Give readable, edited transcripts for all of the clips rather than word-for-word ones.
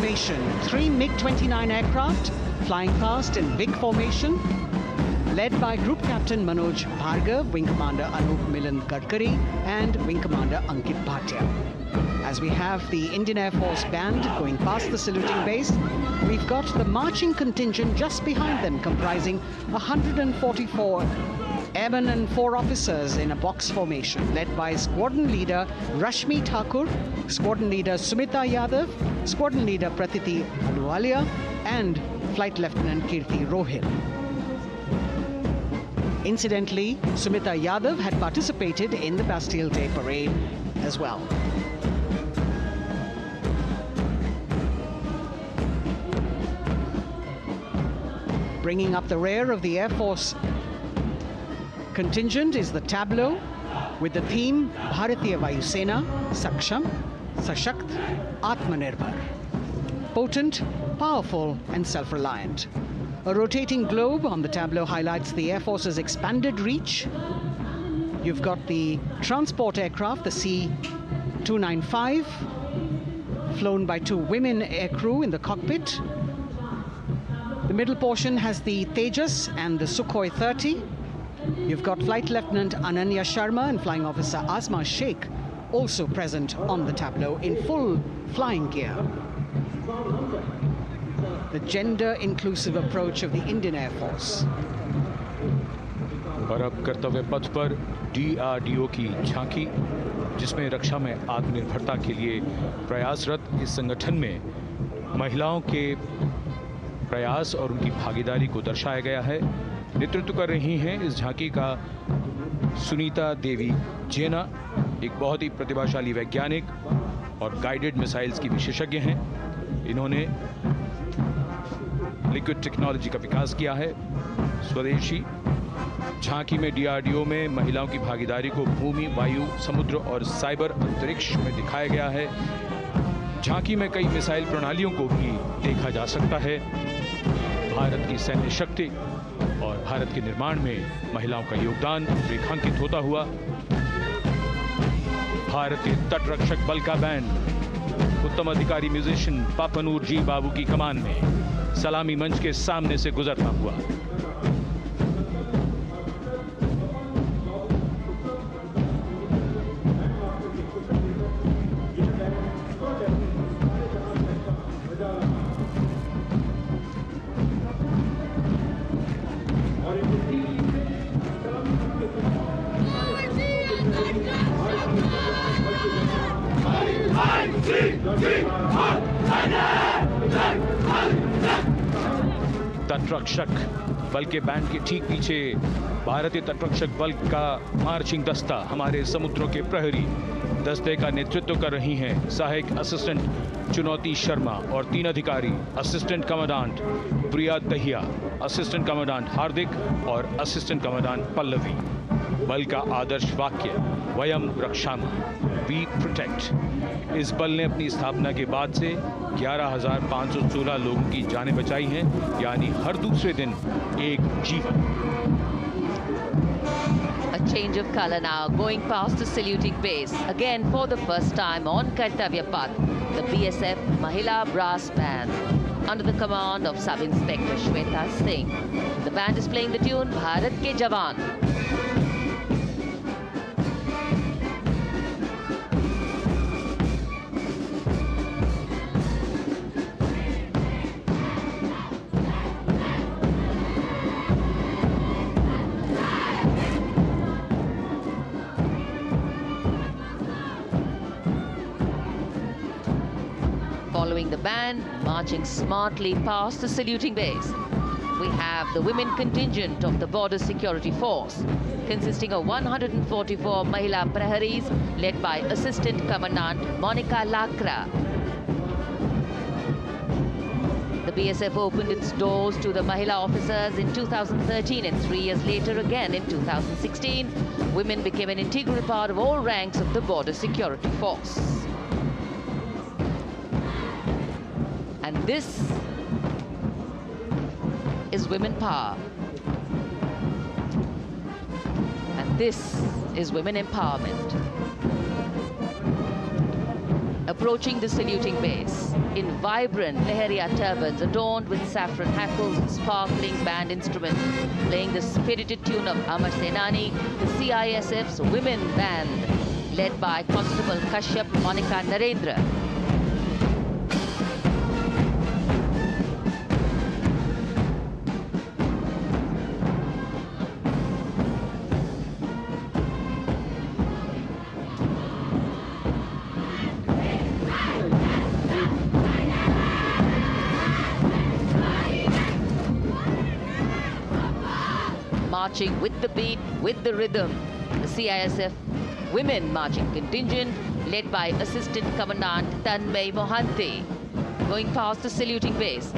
formation. 3 MiG-29 aircraft flying past in big formation, led by Group Captain Manoj Bhargav, Wing Commander Anup Milan Gadkari, and Wing Commander Ankit Bhatia. As we have the Indian Air Force band going past the saluting base, we've got the marching contingent just behind them, comprising 144 airmen and 4 officers in a box formation, led by Squadron Leader Rashmi Thakur, Squadron Leader Sumita Yadav, Squadron Leader Pratiti Aluwalia, and Flight Lieutenant Kirti Rohil. Incidentally, Sumita Yadav had participated in the Bastille Day parade as well. Bringing up the rear of the Air Force contingent is the tableau with the theme Bharatiya Vayu Sena, Saksham, Sashakt, Atmanirbhar. Potent, powerful and self-reliant. A rotating globe on the tableau highlights the Air Force's expanded reach. You've got the transport aircraft, the C-295, flown by 2 women aircrew in the cockpit. The middle portion has the Tejas and the Sukhoi 30. You've got Flight Lieutenant Ananya Sharma and Flying Officer Azma Sheikh also present on the tableau in full flying gear. The gender-inclusive approach of the Indian Air Force. और अब कर्तव्य पथ पर DRDO की झांकी, जिसमें रक्षा में आत्मनिर्भरता के लिए प्रयासरत इस संगठन में महिलाओं के प्रयास और उनकी भागीदारी को दर्शाया गया है। नेतृत्व कर रही हैं इस झांकी का सुनीता देवी जेना, एक बहुत ही प्रतिभाशाली वैज्ञानिक और गाइडेड मिसाइल्स की विशेषज्ञ हैं। इन्होंने लिक्विड टेक्नोलॉजी का विकास किया है, स्वदेशी। झांकी में DRDO में महिलाओं की भागीदारी को भूमि, वायु, समुद्र और साइबर अंतरिक्ष में दिखाया गया है। झांकी में कई मिसाइल प्रणालियों को भी देखा जा सकता है। भारत की सैन्य शक्ति और भारत के निर्माण में महिलाओं का योगदान रेखांकित होता हुआ भारतीय तटरक्षक बल का बैंड उत्तम अधिकारी म्यूजिशियन पापनूर जी बाबू की कमान में सलामी मंच के सामने से गुजरता हुआ। तटरक्षक बल के बैंड के ठीक पीछे भारतीय तटरक्षक बल का मार्चिंग दस्ता, हमारे समुद्रों के प्रहरी दस्ते का नेतृत्व कर रही हैं सहायक असिस्टेंट चुनौती शर्मा और 3 अधिकारी, असिस्टेंट कमांडेंट प्रिया दहिया, असिस्टेंट कमांडेंट हार्दिक और असिस्टेंट कमांडेंट पल्लवी। बल का आदर्श वाक्य वयम रक्षामः, वी प्रोटेक्ट। इस बल ने अपनी स्थापना के बाद से 11,516 लोगों की जानें बचाई हैं, यानी हर दूसरे दिन एक जीवन। A change of color now, going past the saluting base. Again, for the first time on Kartavya Path, the BSF Mahila Brass Band, under the command of Sub-Inspector Shweta Singh. The band is playing the tune Bharat Ke Jawan. Following the band, marching smartly past the saluting base, we have the women contingent of the Border Security Force, consisting of 144 Mahila Praharis, led by Assistant Commandant Monica Lakra. The BSF opened its doors to the Mahila officers in 2013, and 3 years later again in 2016, women became an integral part of all ranks of the Border Security Force. And this is women power. And this is women empowerment. approaching the saluting base in vibrant Leheria turbans adorned with saffron hackles and sparkling band instruments, playing the spirited tune of Amar Senani, the CISF's women band, led by Constable Kashyap Monica Narendra. Marching with the beat, with the rhythm, the CISF women marching contingent led by Assistant Commandant Tanmay Mohanty, going past the saluting base.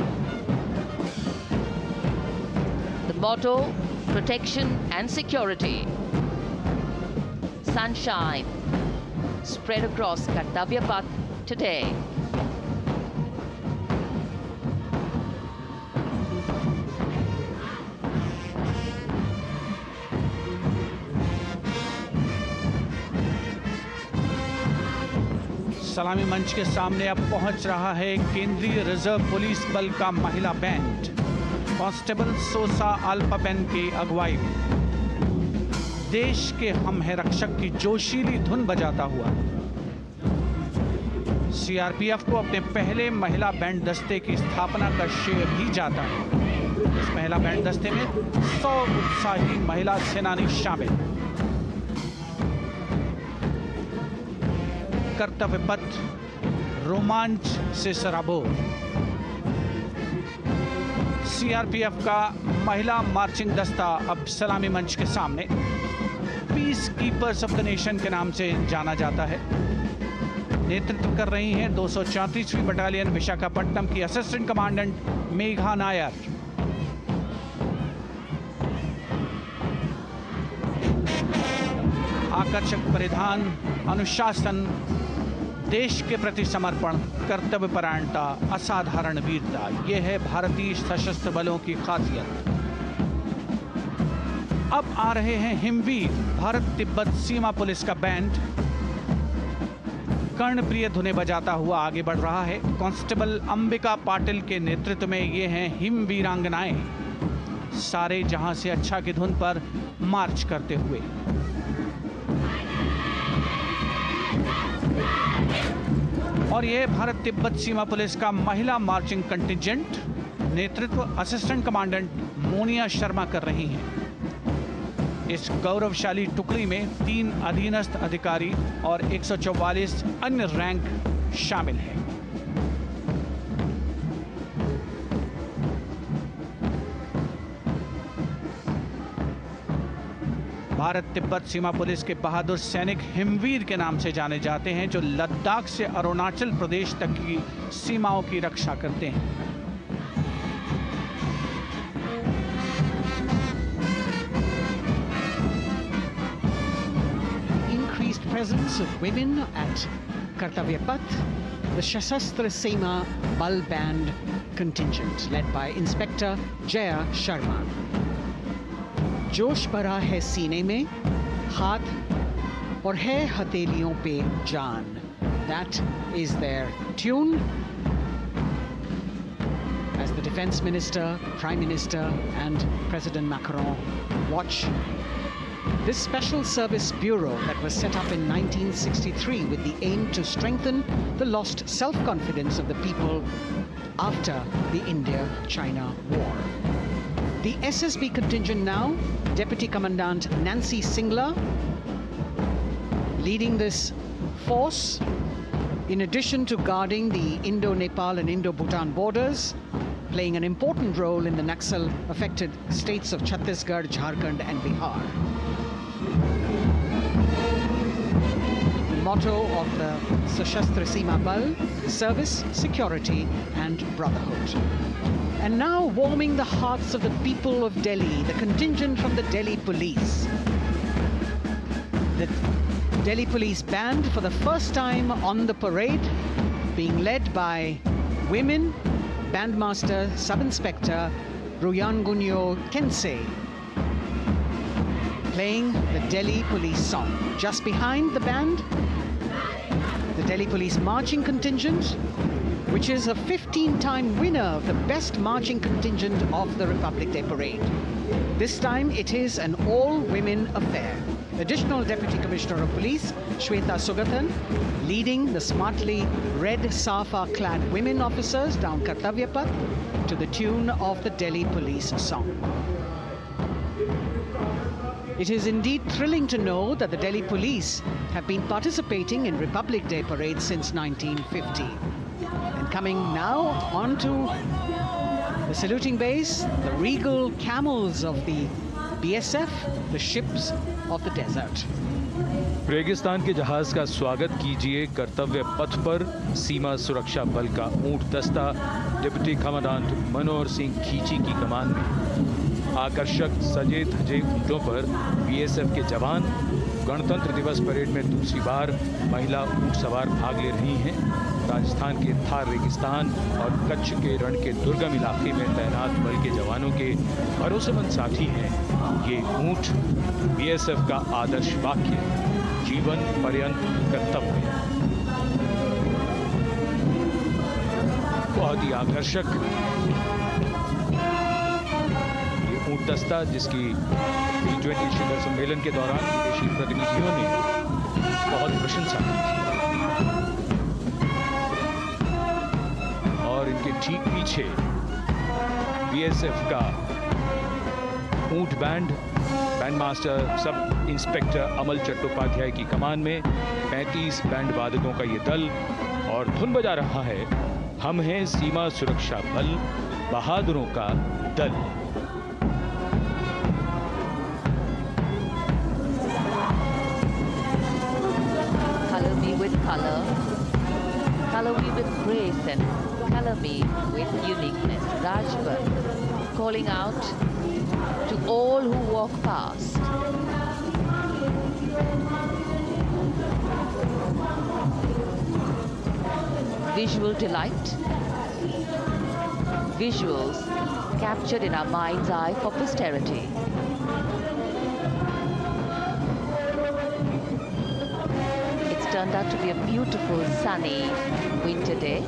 The motto, protection and security. Sunshine spread across Kartavya Path today. सलामी मंच के सामने अब पहुंच रहा है केंद्रीय reserve police बल का महिला बैंड कांस्टेबल सोसा अल्पापेन की अगुवाई में देश के हम है रक्षक की जोशीली धुन बजाता हुआ सीआरपीएफ को अपने पहले महिला बैंड दस्ते की स्थापना का श्रेय भी जाता है। इस महिला बैंड दस्ते में 100 उत्साही महिला सेनानी शामिल। कर्तव्य पथ रोमांच से सराबोर। सीआरपीएफ का महिला मार्चिंग दस्ता अब सलामी मंच के सामने peace keepers of the nation के नाम से जाना जाता है। नेतृत्व कर रही हैं 234वीं बटालियन विशाखापट्टनम की असिस्टेंट कमांडेंट मेघा नायर। आकर्षक परिधान, अनुशासन, देश के प्रति समर्पण, कर्तव्य परायणता, असाधारण वीरता, यह है भारतीय सशस्त्र बलों की खासियत। अब आ रहे हैं हिमवीर भारत तिब्बत सीमा पुलिस का बैंड कर्णप्रिय धुनें बजाता हुआ आगे बढ़ रहा है। कांस्टेबल अंबिका पाटिल के नेतृत्व में ये हैं हिमवीरांगनाएं, सारे जहां से अच्छा की धुन पर मार्च करते हुए। और यह भारत तिब्बत सीमा पुलिस का महिला मार्चिंग कंटिजेंट, नेतृत्व असिस्टेंट कमांडेंट मोनिया शर्मा कर रही हैं। इस गौरवशाली टुकड़ी में 3 अधीनस्थ अधिकारी और 144 अन्य रैंक शामिल हैं। भारत तिब्बत सीमा पुलिस के बहादुर सैनिक हिमवीर के नाम से जाने जाते हैं, जो लद्दाख से अरुणाचल प्रदेश तक की सीमाओं की रक्षा करते हैं। Increased presence of women at Kartavya Path, the Shasastra Seema Bal Band contingent led by Inspector Jaya Sharma. जोश भरा है सीने में, हाथ और है हथेलियों पे जान. That is their tune. As the Defense Minister, Prime Minister and President Macron watch this Special Service Bureau that was set up in 1963 with the aim to strengthen the lost self-confidence of the people after the India-China War. The SSB contingent now, Deputy Commandant Nancy Singla, leading this force, in addition to guarding the Indo-Nepal and Indo-Bhutan borders, playing an important role in the Naxal-affected states of Chhattisgarh, Jharkhand and Bihar. The motto of the Sashastra Seema Bal, service, security and brotherhood. And now warming the hearts of the people of Delhi, the contingent from the Delhi Police. The Delhi Police Band for the first time on the parade, being led by women, Bandmaster Sub-Inspector Ruyangunyo Kensei, playing the Delhi Police song. Just behind the band, the Delhi Police Marching Contingent, which is a 15-time winner of the Best Marching Contingent of the Republic Day Parade. This time it is an all-women affair. Additional Deputy Commissioner of Police, Shweta Sugathan, leading the smartly red safa-clad women officers down Kartavya Path to the tune of the Delhi Police song. It is indeed thrilling to know that the Delhi Police have been participating in Republic Day parades since 1950. And coming now onto the saluting base, the regal camels of the BSF, the ships of the desert. रेगिस्तान के जहाज का स्वागत कीजिए कर्तव्य पथ पर सीमा सुरक्षा बल का ऊंट दस्ता डिप्टी कमांडेंट मनोहर सिंह खींची की कमान में। आकर्षक सजे धजे ऊंटों पर बीएसएफ के जवान गणतंत्र दिवस परेड में दूसरी बार महिला ऊंट सवार भाग ले रही हैं। राजस्थान के थार रेगिस्तान और कच्छ के रण के दुर्गम इलाके में तैनात बल के जवानों के भरोसेमंद साथी हैं। ये ऊंट बीएसएफ का आदर्श वाक्य, जीवन पर्यंत कर्तव्य। बहुत ही आकर्षक ये ऊंट दस्ता, जिसकी G20 शिखर सम्मेलन के दौरान विदेशी प्रतिनिधियों ने बहुत प्रशंसा की थी। और इनके ठीक पीछे बीएसएफ का ऊंट बैंड मास्टर सब इंस्पेक्टर अमल चट्टोपाध्याय की कमान में 35 बैंड वादकों का ये दल, और धुन बजा रहा है हम हैं सीमा सुरक्षा बल, बहादुरों का दल। Color me with color, color me with grace, and color me with uniqueness. Rajpat calling out to all who walk past. Visual delight, visuals captured in our mind's eye for posterity. It's turned out to be a beautiful sunny winter day.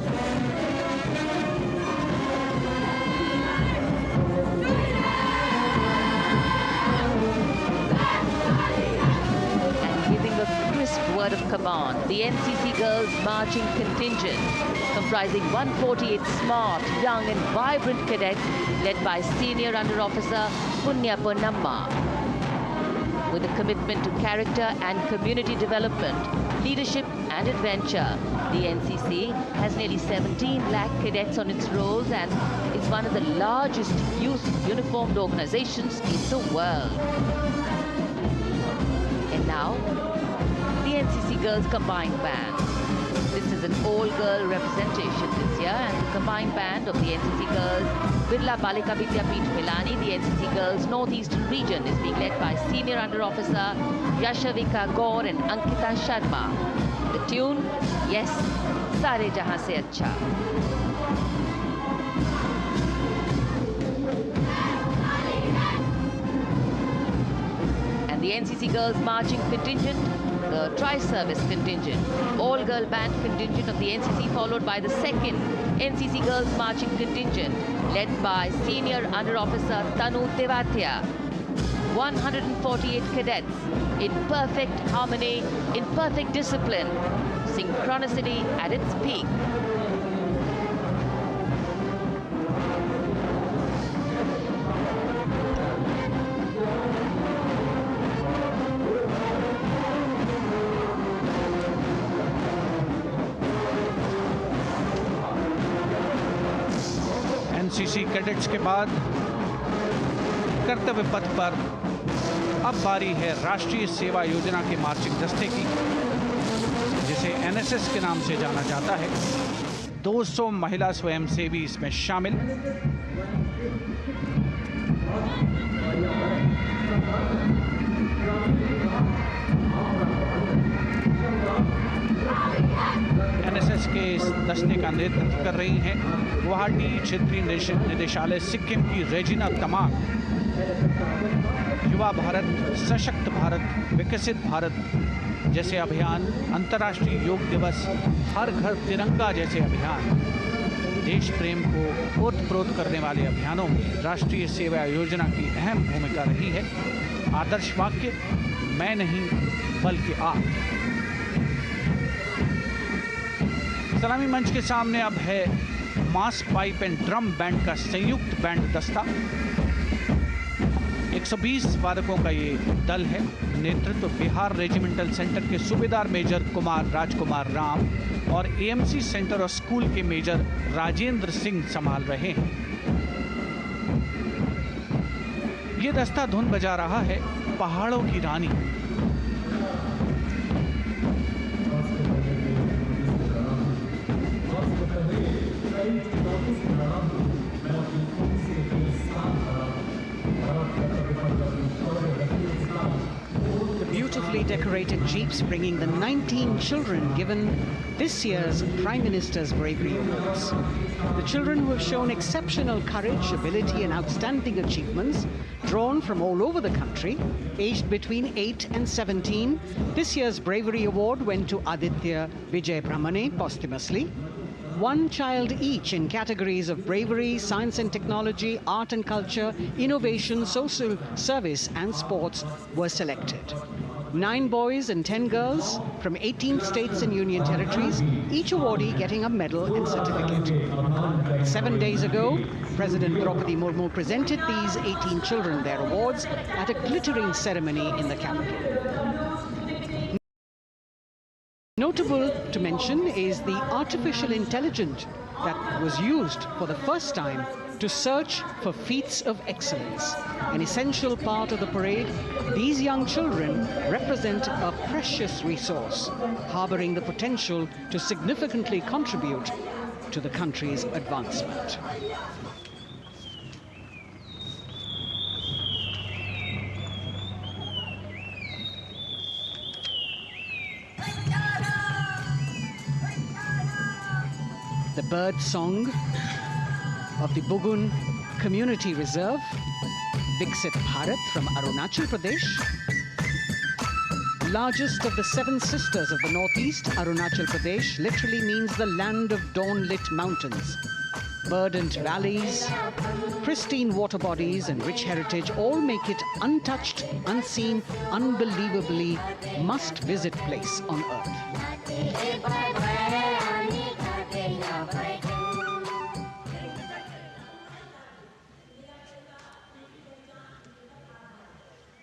Word of command, the NCC Girls Marching Contingent, comprising 148 smart, young and vibrant cadets led by Senior Under Officer Punya Ponnamma. With a commitment to character and community development, leadership and adventure, the NCC has nearly 17 lakh cadets on its rolls and is one of the largest youth uniformed organizations in the world. And now, the NCC Girls Combined Band. This is an all-girl representation this year, and the combined band of the NCC Girls Birla Balika Vidyapeeth Milani, the NCC Girls Northeastern region, is being led by Senior Under Officer Ashwaveega Gaur and Ankita Sharma. The tune, yes, Sare Jahan Se Acha. And the NCC Girls Marching Contingent, the Tri-Service Contingent, all-girl band contingent of the NCC, followed by the second NCC Girls Marching Contingent, led by Senior Under Officer Tanu Tewatia. 148 cadets in perfect harmony, in perfect discipline, synchronicity at its peak. NCC cadets के बाद कर्तव्य पथ पर अब बारी है राष्ट्रीय सेवा योजना के मार्चिंग दस्ते की, जिसे एनएसएस के नाम से जाना जाता है। 200 महिला स्वयंसेवी इसमें शामिल। एनएसएस के इस दस्ते का नेतृत्व कर रही हैं गुवाहाटी क्षेत्रीय निदेशालय सिक्किम की रेजिना तमांग। युवा भारत, सशक्त भारत, विकसित भारत जैसे अभियान, अंतर्राष्ट्रीय योग दिवस, हर घर तिरंगा जैसे अभियान, देश प्रेम को ओतप्रोत करने वाले अभियानों में राष्ट्रीय सेवा योजना की अहम भूमिका रही है। आदर्श वाक्य, मैं नहीं बल्कि आप। सलामी मंच के सामने अब है मास पाइप एंड ड्रम बैंड का संयुक्त बैंड दस्ता। 120 वादकों का ये दल है। नेतृत्व बिहार रेजिमेंटल सेंटर के सूबेदार मेजर कुमार राजकुमार राम और एएमसी सेंटर और स्कूल के मेजर राजेंद्र सिंह संभाल रहे हैं। ये दस्ता धुन बजा रहा है पहाड़ों की रानी। Beautifully decorated jeeps bringing the 19 children given this year's Prime Minister's Bravery Awards. The children who have shown exceptional courage, ability and outstanding achievements, drawn from all over the country, aged between 8 and 17. This year's Bravery Award went to Aditya Vijay Brahmane posthumously. One child each in categories of bravery, science and technology, art and culture, innovation, social service and sports were selected. 9 boys and 10 girls from 18 states and union territories, each awardee getting a medal and certificate. 7 days ago, President Draupadi Murmu presented these 18 children their awards at a glittering ceremony in the capital. Notable to mention is the artificial intelligence that was used for the first time to search for feats of excellence. An essential part of the parade, these young children represent a precious resource, harboring the potential to significantly contribute to the country's advancement. The bird song of the Bugun Community Reserve, Viksit Bharat from Arunachal Pradesh. Largest of the 7 sisters of the Northeast, Arunachal Pradesh literally means the land of dawn-lit mountains. Verdant valleys, pristine water bodies and rich heritage all make it untouched, unseen, unbelievably must-visit place on earth.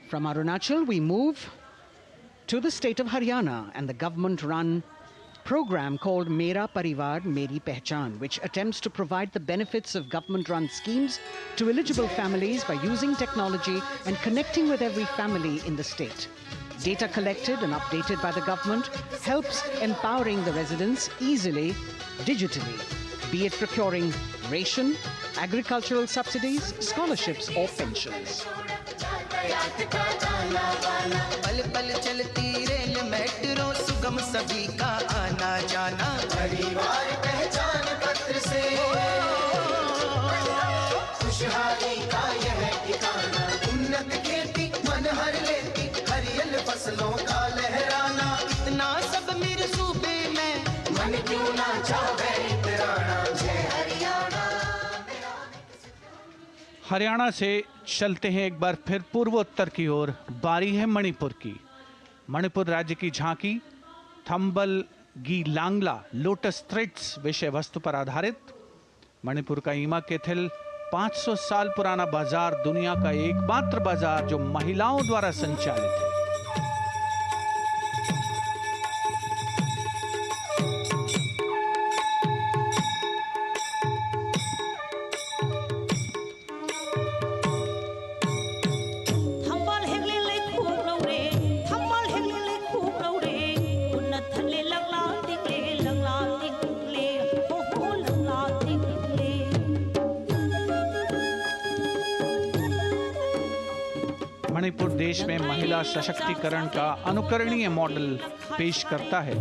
From Arunachal, we move to the state of Haryana and the government-run program called Mera Parivar Meri Pehchan, which attempts to provide the benefits of government-run schemes to eligible families by using technology and connecting with every family in the state. Data collected and updated by the government helps empowering the residents easily, digitally, be it procuring ration, agricultural subsidies, scholarships or pensions. पल पल चलती rail metro सुगम सभी का आना जाना परिवार पहचान पत्र से खुशहाली का यह ठिकाना उन्नत खेती मन हर लेती हरियल फसलों का लहराना इतना सब मेरे सूबे में मन क्यों ना चाहे इतराना जय हरियाणा। हरियाणा से चलते हैं एक बार फिर पूर्वोत्तर की ओर। बारी है मणिपुर की। मणिपुर राज्य की झांकी थंबल गी लांगला लोटस थ्रेड्स विषय वस्तु पर आधारित। मणिपुर का ईमा केथिल 500 साल पुराना बाजार, दुनिया का एकमात्र बाजार जो महिलाओं द्वारा संचालित है। मणिपुर देश में महिला सशक्तिकरण का अनुकरणीय मॉडल पेश करता है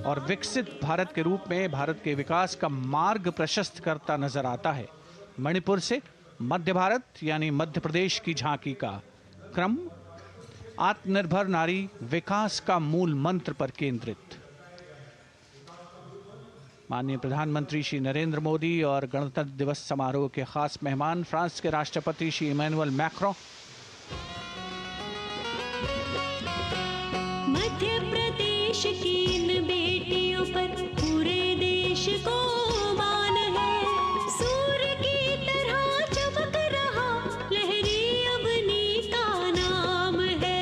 और विकसित भारत के रूप में भारत के विकास का मार्ग प्रशस्त करता नजर आता है। मणिपुर से मध्य भारत यानी मध्य प्रदेश की झांकी का क्रम आत्मनिर्भर नारी विकास का मूल मंत्र पर केंद्रित। माननीय प्रधानमंत्री श्री नरेंद्र मोदी और गणतंत्र दिवस समारोह के खास मेहमान फ्रांस के राष्ट्रपति श्री इमैनुअल मैक्रों। मध्य प्रदेश की इन बेटियों पर पूरे देश को मान है। सूर्य की तरह चमक रहा लहरी अवनी का नाम है।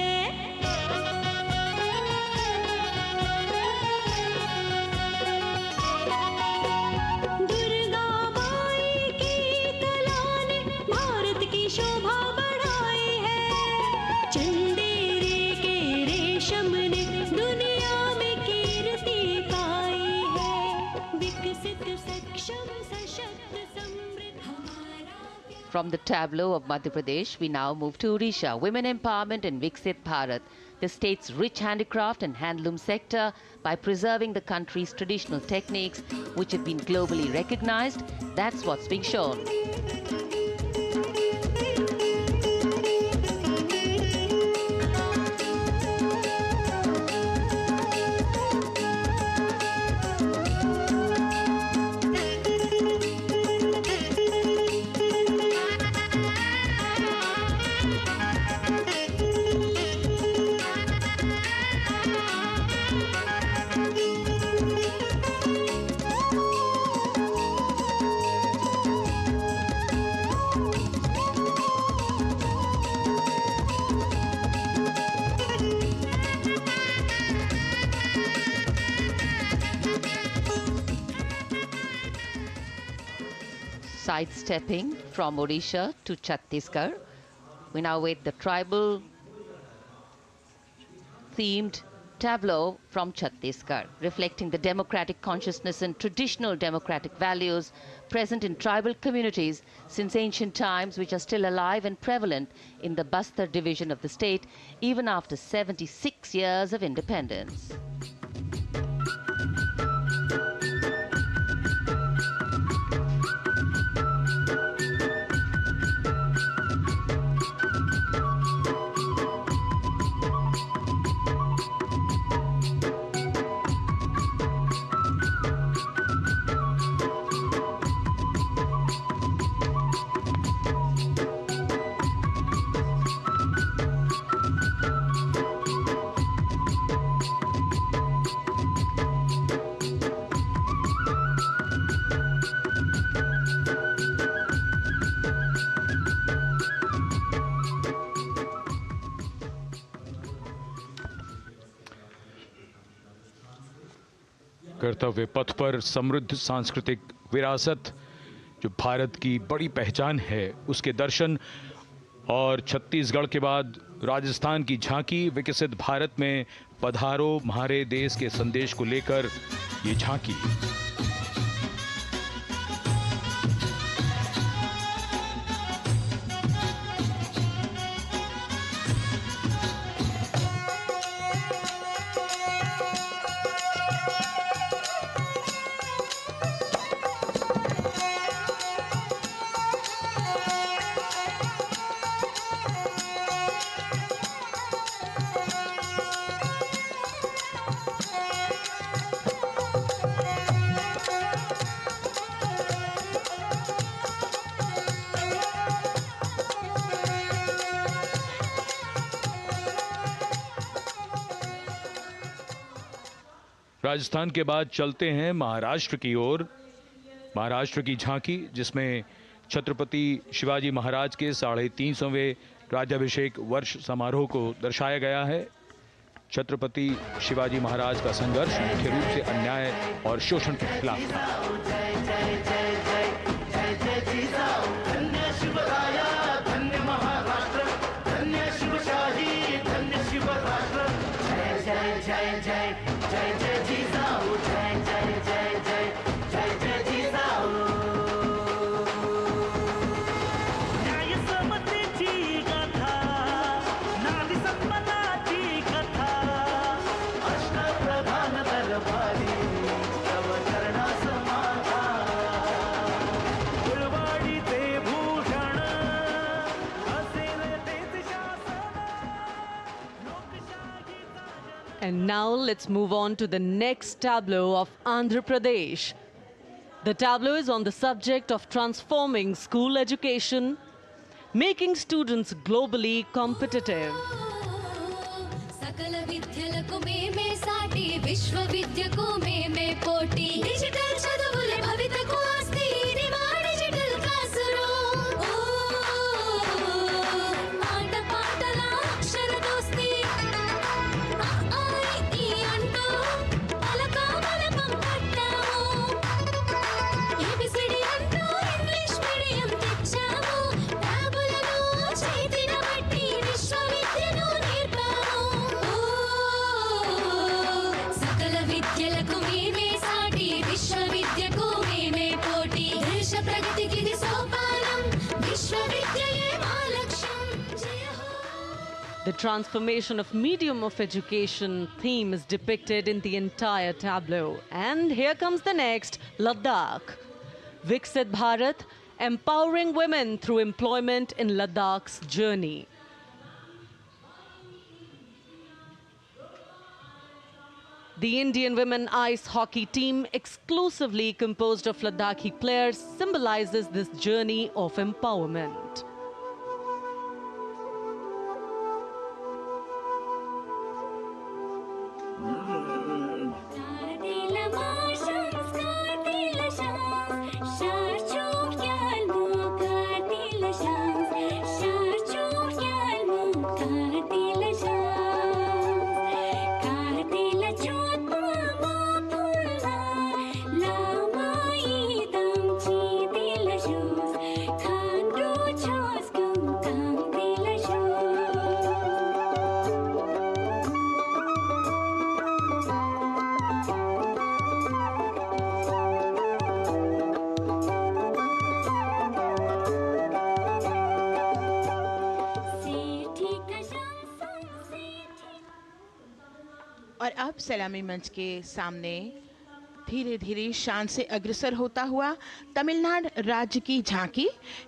दुर्गा माई की कला ने भारत की शोभा बढ़ाई है। चंदेरे के रेशम ने दुनिया में कीर्ति पाई है। विकसित सक्षम सशक्त समृद्ध हमारा प्यार। From the tableau of Madhya Pradesh, we now move to Odisha. Women empowerment in Viksit Bharat, the state's rich handicraft and handloom sector, by preserving the country's traditional techniques, which have been globally recognized. That's what's being shown. Sidestepping from Odisha to Chhattisgarh, we now wait the tribal themed tableau from Chhattisgarh, reflecting the democratic consciousness and traditional democratic values present in tribal communities since ancient times, which are still alive and prevalent in the Bastar division of the state, even after 76 years of independence. कर्तव्य पथ पर समृद्ध सांस्कृतिक विरासत जो भारत की बड़ी पहचान है उसके दर्शन, और छत्तीसगढ़ के बाद राजस्थान की झांकी विकसित भारत में पधारो म्हारे देश के संदेश को लेकर ये झांकी। राजस्थान के बाद चलते हैं महाराष्ट्र की ओर। महाराष्ट्र की झांकी जिसमें छत्रपति शिवाजी महाराज के 350वें राज्याभिषेक वर्ष समारोह को दर्शाया गया है। छत्रपति शिवाजी महाराज का संघर्ष मुख्य रूप से अन्याय और शोषण के खिलाफ था। प्रधान दरबारी तव चरणा समाधान And now let's move on to the next tableau of Andhra Pradesh. The tableau is on the subject of transforming school education, making students globally competitive. सकल विद्यలకు మేమే సాటి విశ్వవిద్యకు మేమే పోటీ డిజిటల్ చదువులే భవితకు ఆస్తి ఇది మా డిజిటల్ క్లాస్ రూమ్ ఆట పాటల అక్షర దోస్తి ఈ అంటూ పలక బలపం పట్టాము ఏబిసిడి అంటూ ఇంగ్లీష్ మీడియం తెచ్చాము ట్యాబులను చేతిన బట్టి విశ్వవిద్యను నేర్పాము సకల విద్యలకు మేమే సాటి విశ్వవిద్యకు మేమే పోటీ దేశ ప్రగతికి ఇది సోపానం విశ్వవిద్యయే మా లక్ష్యం జయ హో. The transformation of medium of education theme is depicted in the entire tableau. And here comes the next, Ladakh. Viksit Bharat, empowering women through employment in Ladakh's journey. The Indian women ice hockey team, exclusively composed of Ladakhi players, symbolizes this journey of empowerment. Kartila marshals, kartila shams, sharchuk yalmu, kartila shams, sharchuk yalmu, kartila shams, kartila chotma mapulna, lama idam chidila shoes, khandru choskum kamdila shoes. और अब सलामी मंच के सामने धीरे धीरे शान से अग्रसर होता हुआ तमिलनाडु राज्य की झांकी।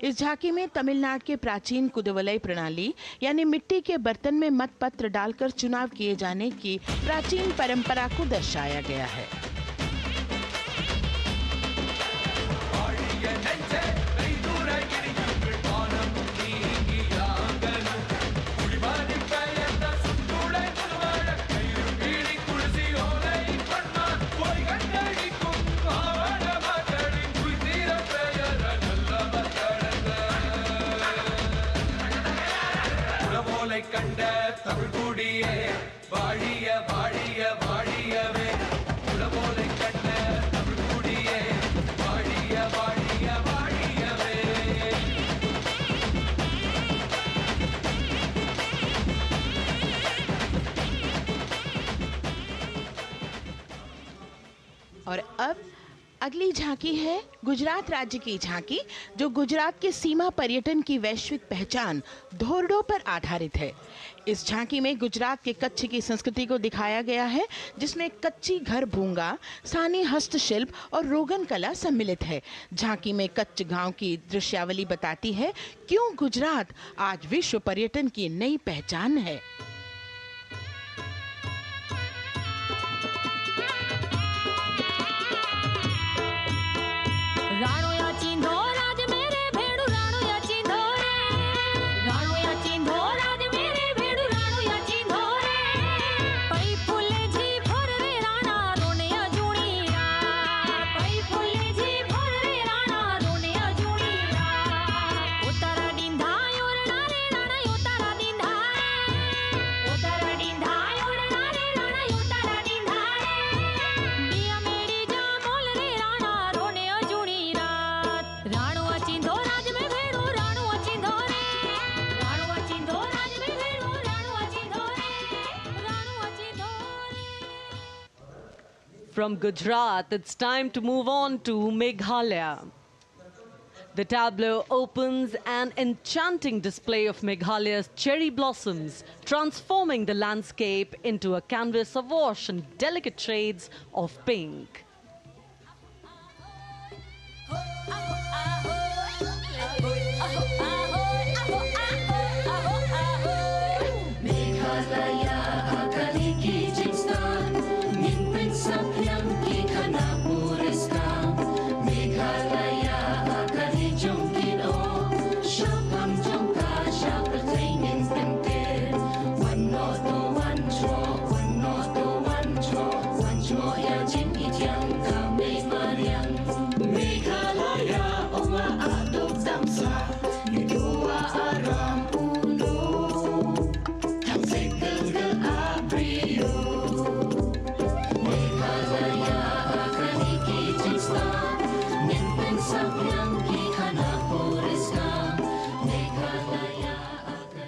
इस झांकी में तमिलनाडु के प्राचीन कुदवलय प्रणाली यानी मिट्टी के बर्तन में मतपत्र डालकर चुनाव किए जाने की प्राचीन परंपरा को दर्शाया गया है। கண்ட தமிழ் குடியே வாழிய வாழிய வாழியவே உலகோலை கண்ட தமிழ் குடியே வாழிய வாழிய வாழியவே और अब अगली झांकी है गुजरात राज्य की झांकी, जो गुजरात के सीमा पर्यटन की वैश्विक पहचान धोरडो पर आधारित है। इस झांकी में गुजरात के कच्छ की संस्कृति को दिखाया गया है, जिसमें कच्ची घर भूंगा, स्थानीय हस्तशिल्प और रोगन कला सम्मिलित है। झांकी में कच्छ गांव की दृश्यावली बताती है क्यों गुजरात आज विश्व पर्यटन की नई पहचान है। राणो या चिंधो राज मेरे भेड़ू राणो या चिंधो रे राणो या चिंधो राज मेरे भेड़ू राणो या चिंधो रे पई फुले जी भर रे राणा रोने अजूणी पई फुले जी भर रे राणा रोने अजूणी उतारा डिंधा योरणा रे राणा उतारा डिंधा उतारा डिंधा योरणा रे राणा उतारा डिंधा बिया मेरी जा मोल रे राणा रोने अजूणी राणो अचिंधो राज में भेड़ो राणो अचिंधो रे राणो अचिंधो राज में भेड़ो राणो अचिंधो रे राणो अचिंधो रे। From Gujarat, it's time to move on to Meghalaya. The tableau opens an enchanting display of Meghalaya's cherry blossoms, transforming the landscape into a canvas awash in delicate shades of pink. Meghalaya कली की जिस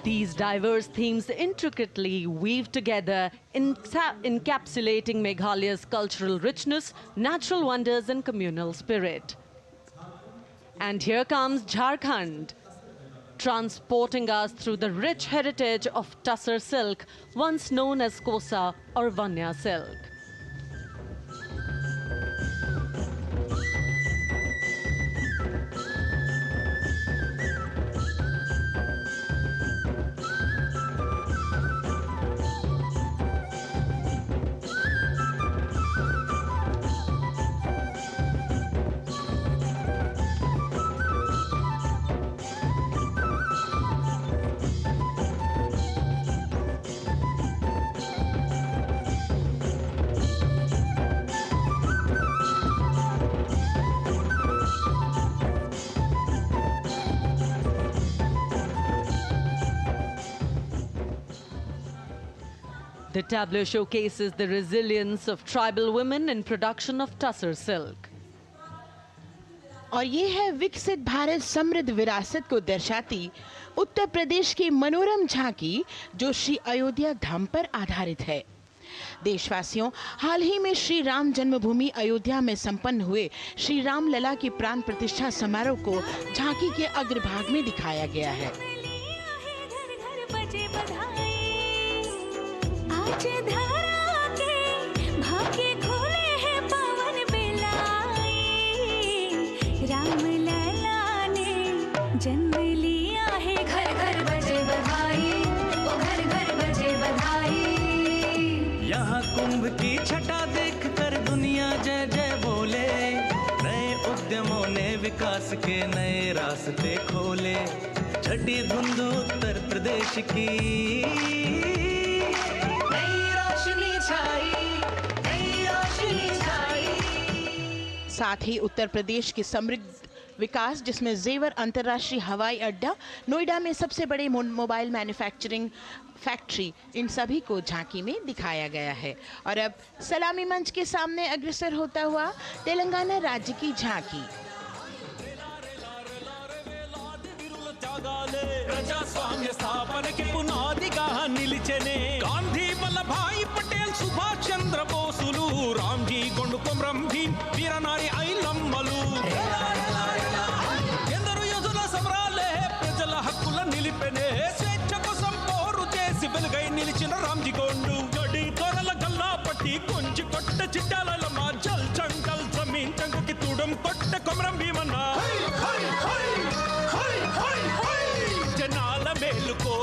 These diverse themes intricately weave together, encapsulating Meghalaya's cultural richness, natural wonders, and communal spirit. And here comes Jharkhand, transporting us through the rich heritage of Tussar silk, once known as Kosa or Vanya silk. The tableau showcases the resilience of tribal women in production of Tussar silk. और ये है विकसित भारत समृद्ध विरासत को दर्शाती उत्तर प्रदेश की मनोरम झांकी जो श्री अयोध्या धाम पर आधारित है। देशवासियों, हाल ही में श्री राम जन्मभूमि अयोध्या में संपन्न हुए श्री राम लला की प्राण प्रतिष्ठा समारोह को झांकी के अग्रभाग में दिखाया गया है। राम लला ने जन्म लिया है, घर घर बजे बधाई, ओ घर घर बजे बधाई। यहाँ कुंभ की छटा देख कर दुनिया जय जय बोले, नए उद्यमों ने विकास के नए रास्ते खोले। छठी धुंध उत्तर प्रदेश की नई रोशनी छाई, नई रोशनी छाई। साथ ही उत्तर प्रदेश की समृद्ध विकास जिसमें जेवर अंतर्राष्ट्रीय हवाई अड्डा, नोएडा में सबसे बड़े मोबाइल मैन्युफैक्चरिंग फैक्ट्री, इन सभी को झांकी में दिखाया गया है। और अब सलामी मंच के सामने अग्रसर होता हुआ तेलंगाना राज्य की झांकी। ప్రజాస్వామ్య స్థాపనకి పునాదిగా నిలిచెనే గాంధీ వల్లభాయ్ పటేల్ సుభాష్ చంద్ర బోసులు రామ్జీ గొండు కొమరం భీమ్ వీరనారి ఐలమ్మలు ఎందరో యోధుల సమరాలే ప్రజల హక్కుల నిలిపెనే స్వేచ్ఛ కోసం పోరు చేసి వెలుగై నిలిచిన రామ్జీ గొండు గడి తొరల గల్లా పట్టి కొంచి కొట్ట చిట్టాలమ్మ జల్ చంకల్ జమీన్ చంకుకి తుడం కొట్ట కొమరం భీమన్న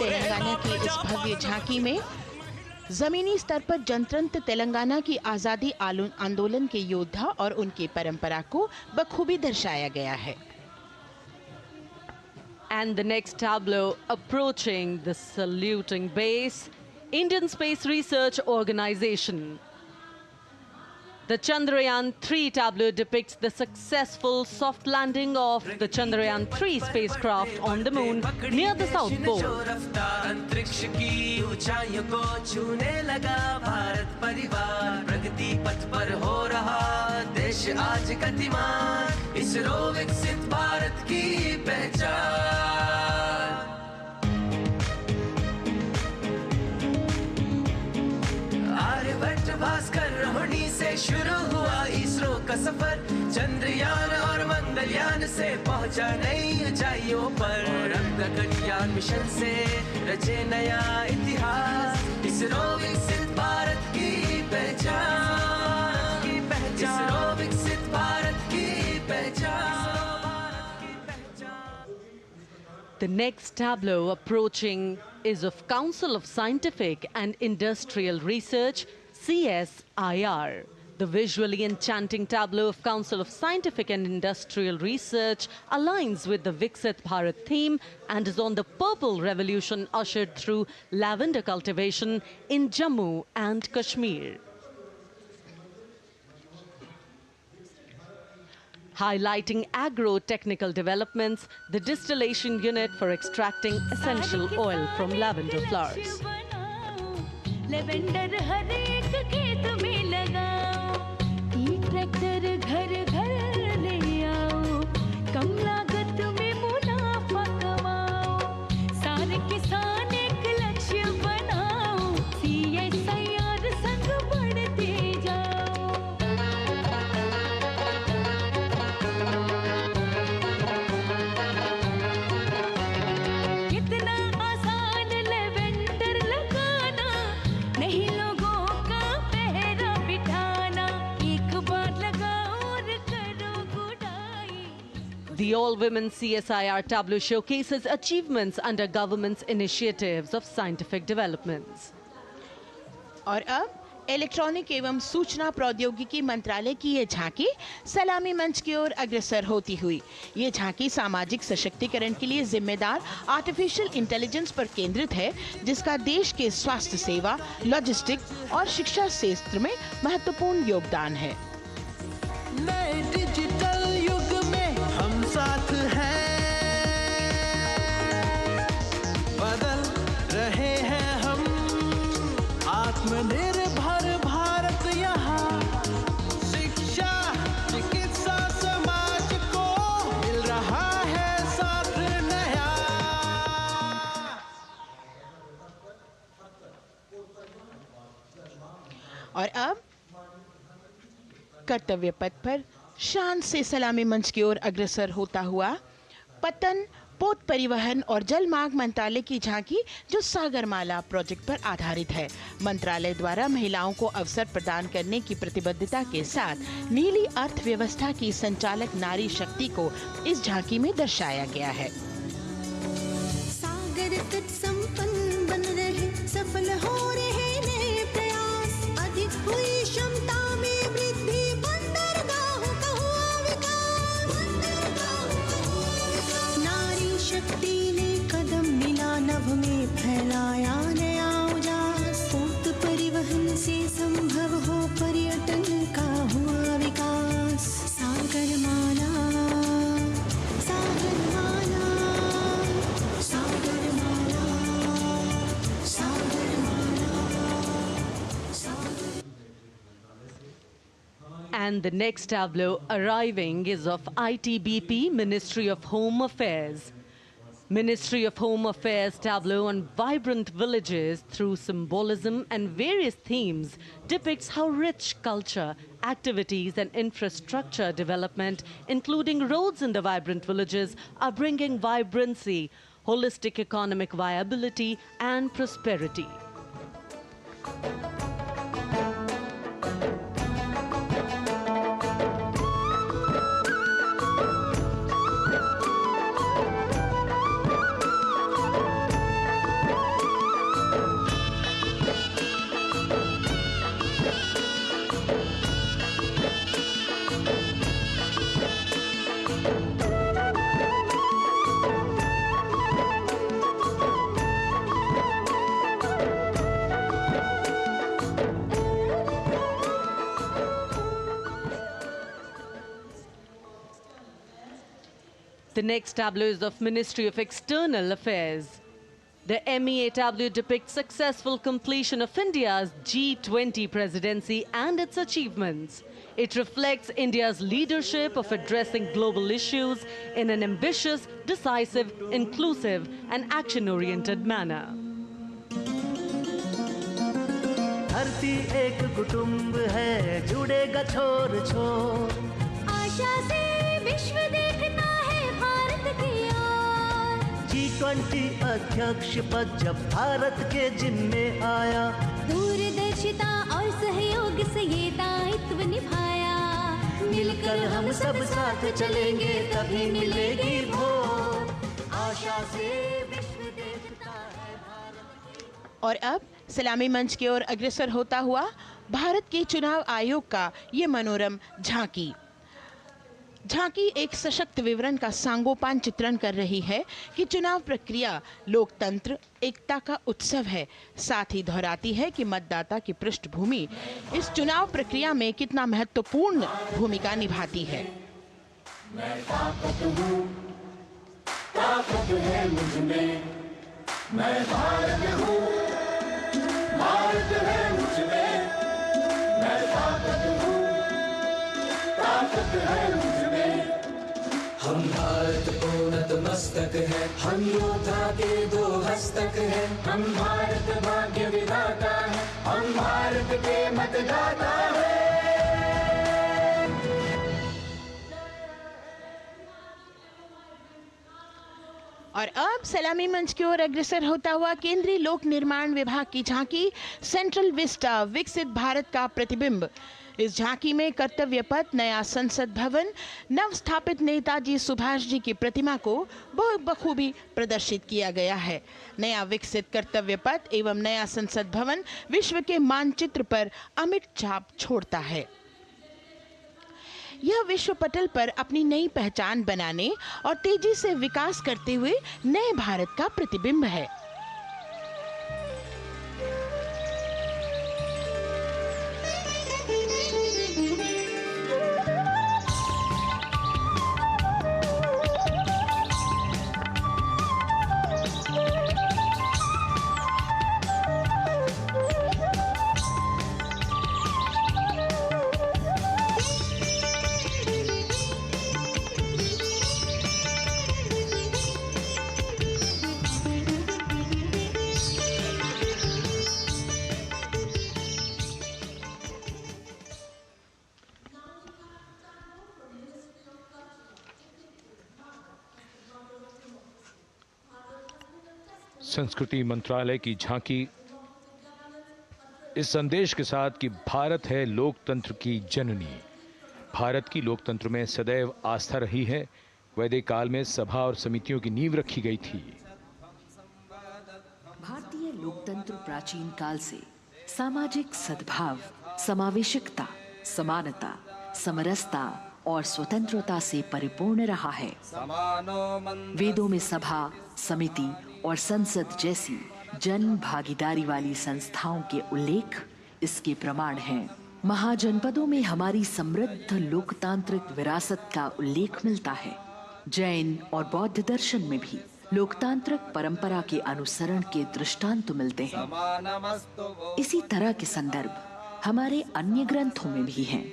तेलंगाना की इस भव्य झांकी में जमीनी स्तर पर जनतंत्र तेलंगाना की आजादी आंदोलन के योद्धा और उनकी परंपरा को बखूबी दर्शाया गया है। And the next tableau approaching the saluting base, Indian Space Research Organization. The Chandrayaan-3 tableau depicts the successful soft landing of the Chandrayaan-3 spacecraft on the moon near the South Pole. अंतरिक्ष की ऊंचाइयों को छूने लगा भारत परिवार, प्रगति पथ पर हो रहा देश आज गतिमान, इसरो विकसित भारत की पहचान। आर्यभट्ट भास्कर रोहिणी से शुरू हुआ इसरो का सफर, चंद्रयान और मंगलयान से पहुंचा नई ऊंचाइयों पर, और अब गगनयान मिशन से रचे नया इतिहास, इसरो विकसित भारत की पहचान, इसरो विकसित भारत की पहचान। The next tableau approaching is of Council of Scientific and Industrial Research, CSIR. The visually enchanting tableau of Council of Scientific and Industrial Research aligns with the Viksit Bharat theme and is on the purple revolution ushered through lavender cultivation in Jammu and Kashmir. highlighting agro-technical developments, the distillation unit for extracting essential oil from lavender flowers. Lavender हर एक खेत में लगाओ, tractor घर घर ले आओ, कम लागत में मुनाफा कमाओ, सारे किसान एक लक्ष्य बनाओ, CSIR संग बढ़ते जाओ। कितना आसान लेवेंडर लगाना, नहीं लोगों का पहरा बिठाना, एक बार लगाओ और करो गुडाई। The all-women CSIR tableau showcases achievements under government's initiatives of scientific developments. और अब इलेक्ट्रॉनिक एवं सूचना प्रौद्योगिकी मंत्रालय की ये झांकी सलामी मंच की ओर अग्रसर होती हुई। ये झांकी सामाजिक सशक्तिकरण के लिए जिम्मेदार आर्टिफिशियल इंटेलिजेंस पर केंद्रित है, जिसका देश के स्वास्थ्य सेवा, लॉजिस्टिक और शिक्षा क्षेत्र में महत्वपूर्ण योगदान है। नए डिजिटल युग में हम साथ हैं, बदल रहे हैं हम, आत्मनिर्भर भारत यहाँ, शिक्षा चिकित्सा समाज को मिल रहा है साथ नया। और अब कर्तव्य पथ पर शान से सलामी मंच की ओर अग्रसर होता हुआ पतन, पोत परिवहन और जल मार्ग मंत्रालय की झांकी, जो सागरमाला प्रोजेक्ट पर आधारित है। मंत्रालय द्वारा महिलाओं को अवसर प्रदान करने की प्रतिबद्धता के साथ नीली अर्थव्यवस्था की संचालक नारी शक्ति को इस झांकी में दर्शाया गया है। सागर तट संपन्न बन रहे, सफल हो रहे नए प्रयास, अधिक हुई क्षमता में वृद्धि, बंदरगाहों का हुआ विकास, नारी शक्ति ने कदम मिला नभ में, फैलाया नया उजास, पोत परिवहन से संभव हो पर्यटन का हुआ विकास। सागरमाला, सागरमाला, सागरमाला, सागरमाला, सागर। And the next tableau arriving is of ITBP, Ministry of Home Affairs. Ministry of Home Affairs tableau on vibrant villages through symbolism and various themes depicts how rich culture, activities and infrastructure development, including roads in the vibrant villages, are bringing vibrancy, holistic economic viability and prosperity. The next tableau is of Ministry of External Affairs. The MEA tableau depicts successful completion of India's G20 presidency and its achievements. It reflects India's leadership of addressing global issues in an ambitious, decisive, inclusive and action-oriented manner. धरती एक कुटुंब है, जुड़ेगा छोर छोर, आशा से विश्व देखता है भारत की ओर। G20 अध्यक्ष पद जब भारत के जिम्मे आया, दूरदर्शिता और सहयोग से ये दायित्व निभाया, मिलकर हम सब साथ चलेंगे तभी मिलेगी भोर, आशा से विश्व देखता है भारत। और अब सलामी मंच की ओर अग्रसर होता हुआ भारत के चुनाव आयोग का ये मनोरम झांकी एक सशक्त विवरण का सांगोपान चित्रण कर रही है कि चुनाव प्रक्रिया लोकतंत्र एकता का उत्सव है। साथ ही दोहराती है कि मतदाता की पृष्ठभूमि इस चुनाव प्रक्रिया में कितना महत्वपूर्ण भूमिका निभाती है। मैं ताकत हूँ, ताकत है मुझ में, मैं भारत हूँ, भारत है मुझ में, मैं ताकत हूँ, ताकत है मुझ में। हम भारत को नतमस्तक है, हम योद्धा के दो हस्तक है, हम भारत भाग्य विधाता है, हम भारत के मतदाता है। और अब सलामी मंच की ओर अग्रसर होता हुआ केंद्रीय लोक निर्माण विभाग की झांकी सेंट्रल विस्टा विकसित भारत का प्रतिबिंब। इस झांकी में कर्तव्य पथ, नया संसद भवन, नव स्थापित नेताजी सुभाष जी की प्रतिमा को बहुत बखूबी प्रदर्शित किया गया है। नया विकसित कर्तव्य पथ एवं नया संसद भवन विश्व के मानचित्र पर अमिट छाप छोड़ता है। यह विश्व पटल पर अपनी नई पहचान बनाने और तेजी से विकास करते हुए नए भारत का प्रतिबिंब है। संस्कृति मंत्रालय की झांकी इस संदेश के साथ कि भारत है लोकतंत्र की जननी। भारत की लोकतंत्र में सदैव आस्था रही है। वैदिक काल में सभा और समितियों की नींव रखी गई थी। भारतीय लोकतंत्र प्राचीन काल से सामाजिक सद्भाव, समावेशकता, समानता, समरसता और स्वतंत्रता से परिपूर्ण रहा है। वेदों में सभा, समिति और संसद जैसी जन भागीदारी वाली संस्थाओं के उल्लेख इसके प्रमाण हैं। महाजनपदों में हमारी समृद्ध लोकतांत्रिक विरासत का उल्लेख मिलता है। जैन और बौद्ध दर्शन में भी लोकतांत्रिक परंपरा के अनुसरण के दृष्टांत मिलते हैं। इसी तरह के संदर्भ हमारे अन्य ग्रंथों में भी हैं।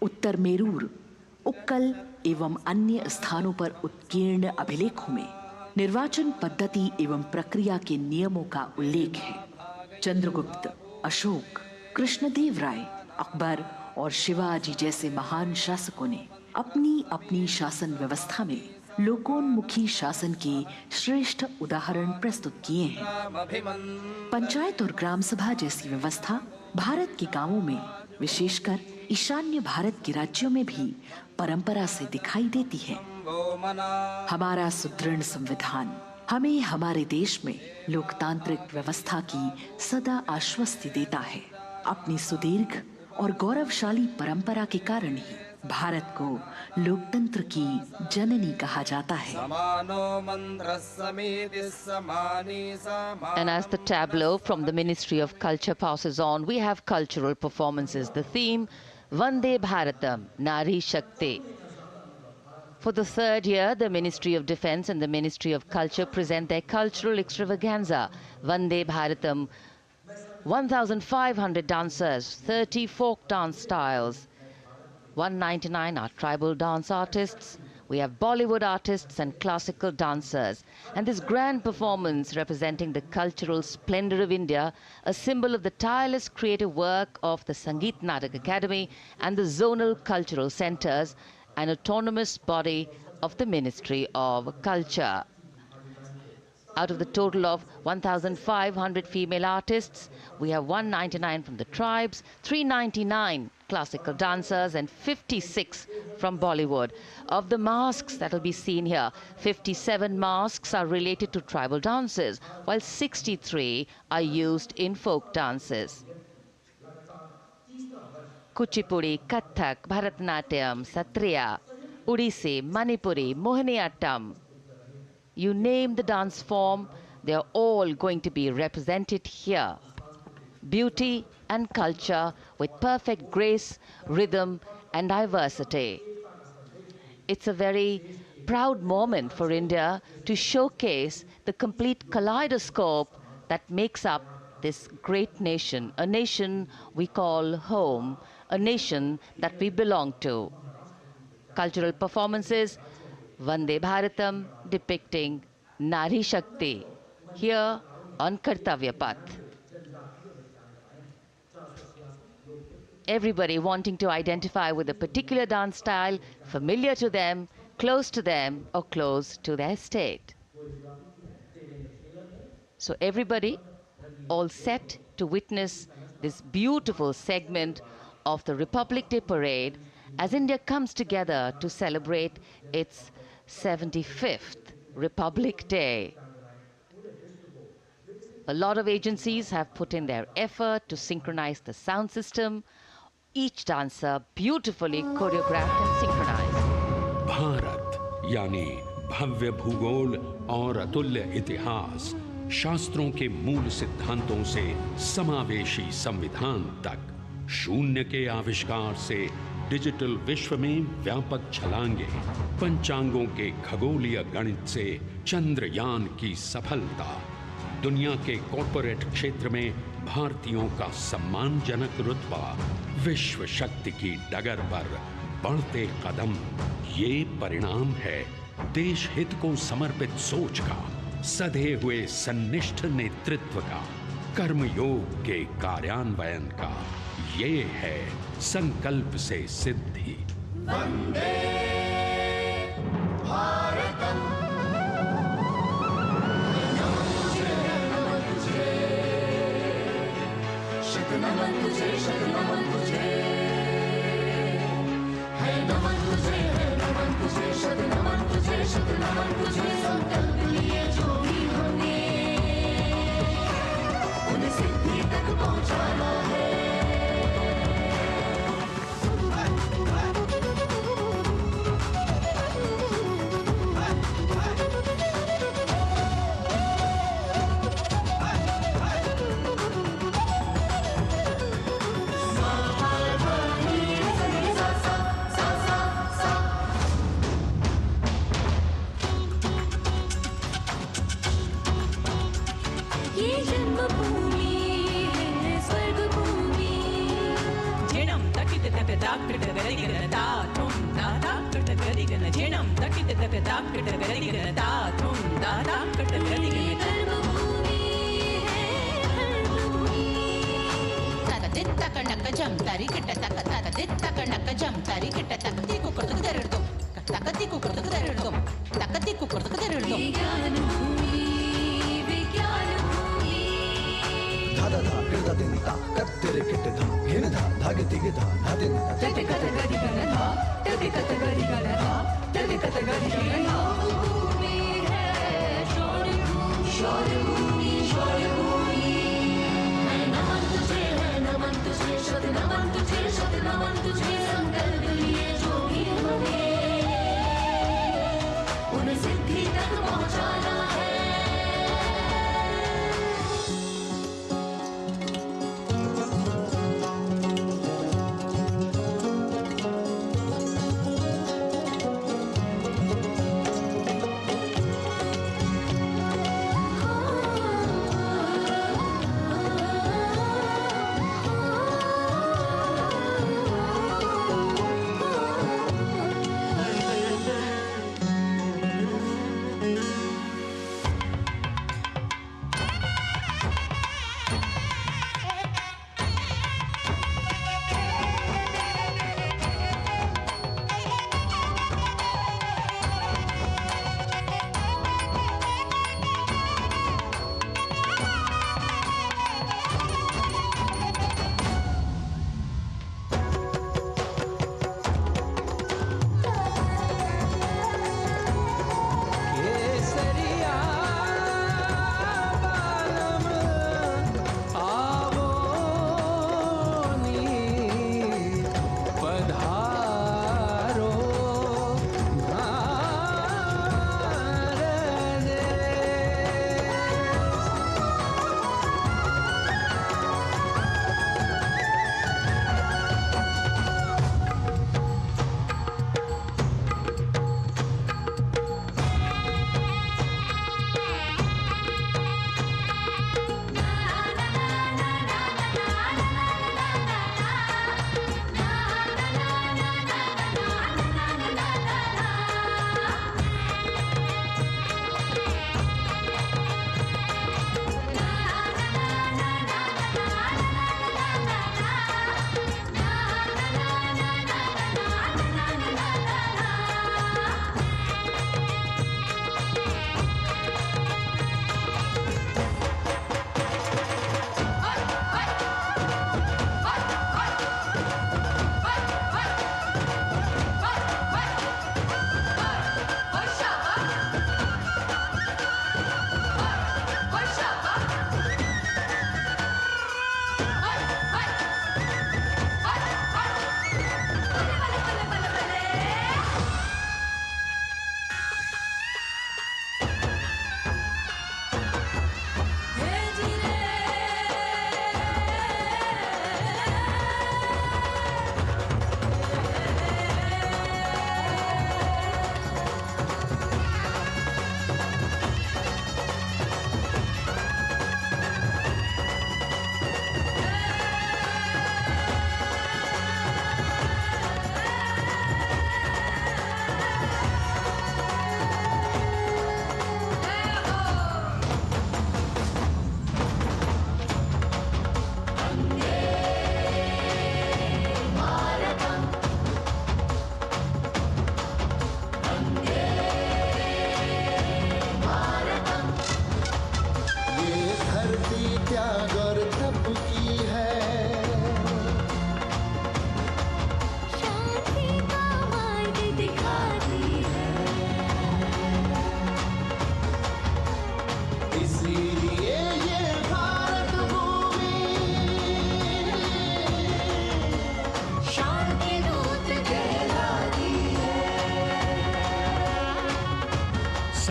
उत्तर मेरूर, उक्कल एवं अन्य स्थानों पर उत्कीर्ण अभिलेखों में निर्वाचन पद्धति एवं प्रक्रिया के नियमों का उल्लेख है। चंद्रगुप्त, अशोक, कृष्णदेव राय, अकबर और शिवाजी जैसे महान शासकों ने अपनी अपनी शासन व्यवस्था में लोकोन्मुखी शासन के श्रेष्ठ उदाहरण प्रस्तुत किए हैं। पंचायत और ग्राम सभा जैसी व्यवस्था भारत के गांवों में, विशेषकर ईशान्य भारत के राज्यों में भी परंपरा से दिखाई देती है। हमारा सुदृढ़ संविधान हमें हमारे देश में लोकतांत्रिक व्यवस्था की सदा आश्वस्ति देता है। अपनी सुदीर्घ और गौरवशाली परंपरा के कारण ही भारत को लोकतंत्र की जननी कहा जाता है। And as the tableau from the Ministry of Culture passes on, we have cultural performances. The theme, Vande Bharatam, Nari Shakti. For the third year, the Ministry of Defence and the Ministry of Culture present their cultural extravaganza, Vande Bharatam. 1,500 dancers, 30 folk dance styles, 199 are tribal dance artists. We have Bollywood artists and classical dancers. And this grand performance representing the cultural splendor of India, a symbol of the tireless creative work of the Sangeet Natak Academy and the zonal cultural centers, an autonomous body of the Ministry of Culture. Out of the total of 1,500 female artists, we have 199 from the tribes, 399 classical dancers and 56 from Bollywood. Of the masks that will be seen here, 57 masks are related to tribal dances, while 63 are used in folk dances. Kuchipudi, Kathak, Bharatanatyam, Satriya, Odissi, Manipuri, Mohiniyattam. You name the dance form, they are all going to be represented here. Beauty and culture with perfect grace, rhythm and diversity. It's a very proud moment for India to showcase the complete kaleidoscope that makes up this great nation, a nation we call home, a nation that we belong to. Cultural performances, Vande Bharatam depicting Nari Shakti, here on Kartavya Path. Everybody wanting to identify with a particular dance style, familiar to them, close to them, or close to their state. So everybody all set to witness this beautiful segment of the Republic Day Parade as India comes together to celebrate its 75th Republic Day. A lot of agencies have put in their effort to synchronize the sound system. Each dancer beautifully choreographed and synchronized. Bharat यानी भव्य भूगोल और अतुल्य इतिहास, शास्त्रों के मूल सिद्धांतों से समावेशी संविधान तक, शून्य के आविष्कार से डिजिटल विश्व में व्यापक छलांगे, पंचांगों के खगोलीय गणित से चंद्रयान की सफलता, दुनिया के कॉर्पोरेट क्षेत्र में भारतीयों का सम्मानजनक रुतबा, विश्व शक्ति की डगर पर बढ़ते कदम, ये परिणाम है देश हित को समर्पित सोच का, सधे हुए सन्निष्ठ नेतृत्व का, कर्मयोग के कार्यान्वयन का। ये है संकल्प से सिद्धि। वंदे भारतम, नमन तुझे, शतनमन तुझे, शतनमन तुझे, है नमन तुझे, है नमन तुझे, शतनमन तुझे, शतनमन तुझे। संकल्प लिए जो भी हमने उन्हें सिद्धि तक पहुंचाना है।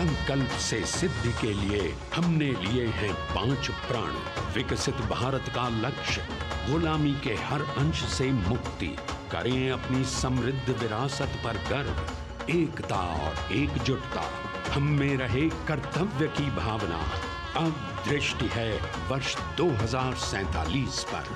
संकल्प से सिद्धि के लिए हमने लिए हैं 5 प्राण। विकसित भारत का लक्ष्य, गुलामी के हर अंश से मुक्ति। करें अपनी समृद्ध विरासत पर गर्व। एकता और एकजुटता, हम में रहे कर्तव्य की भावना। अब दृष्टि है वर्ष 2047 पर।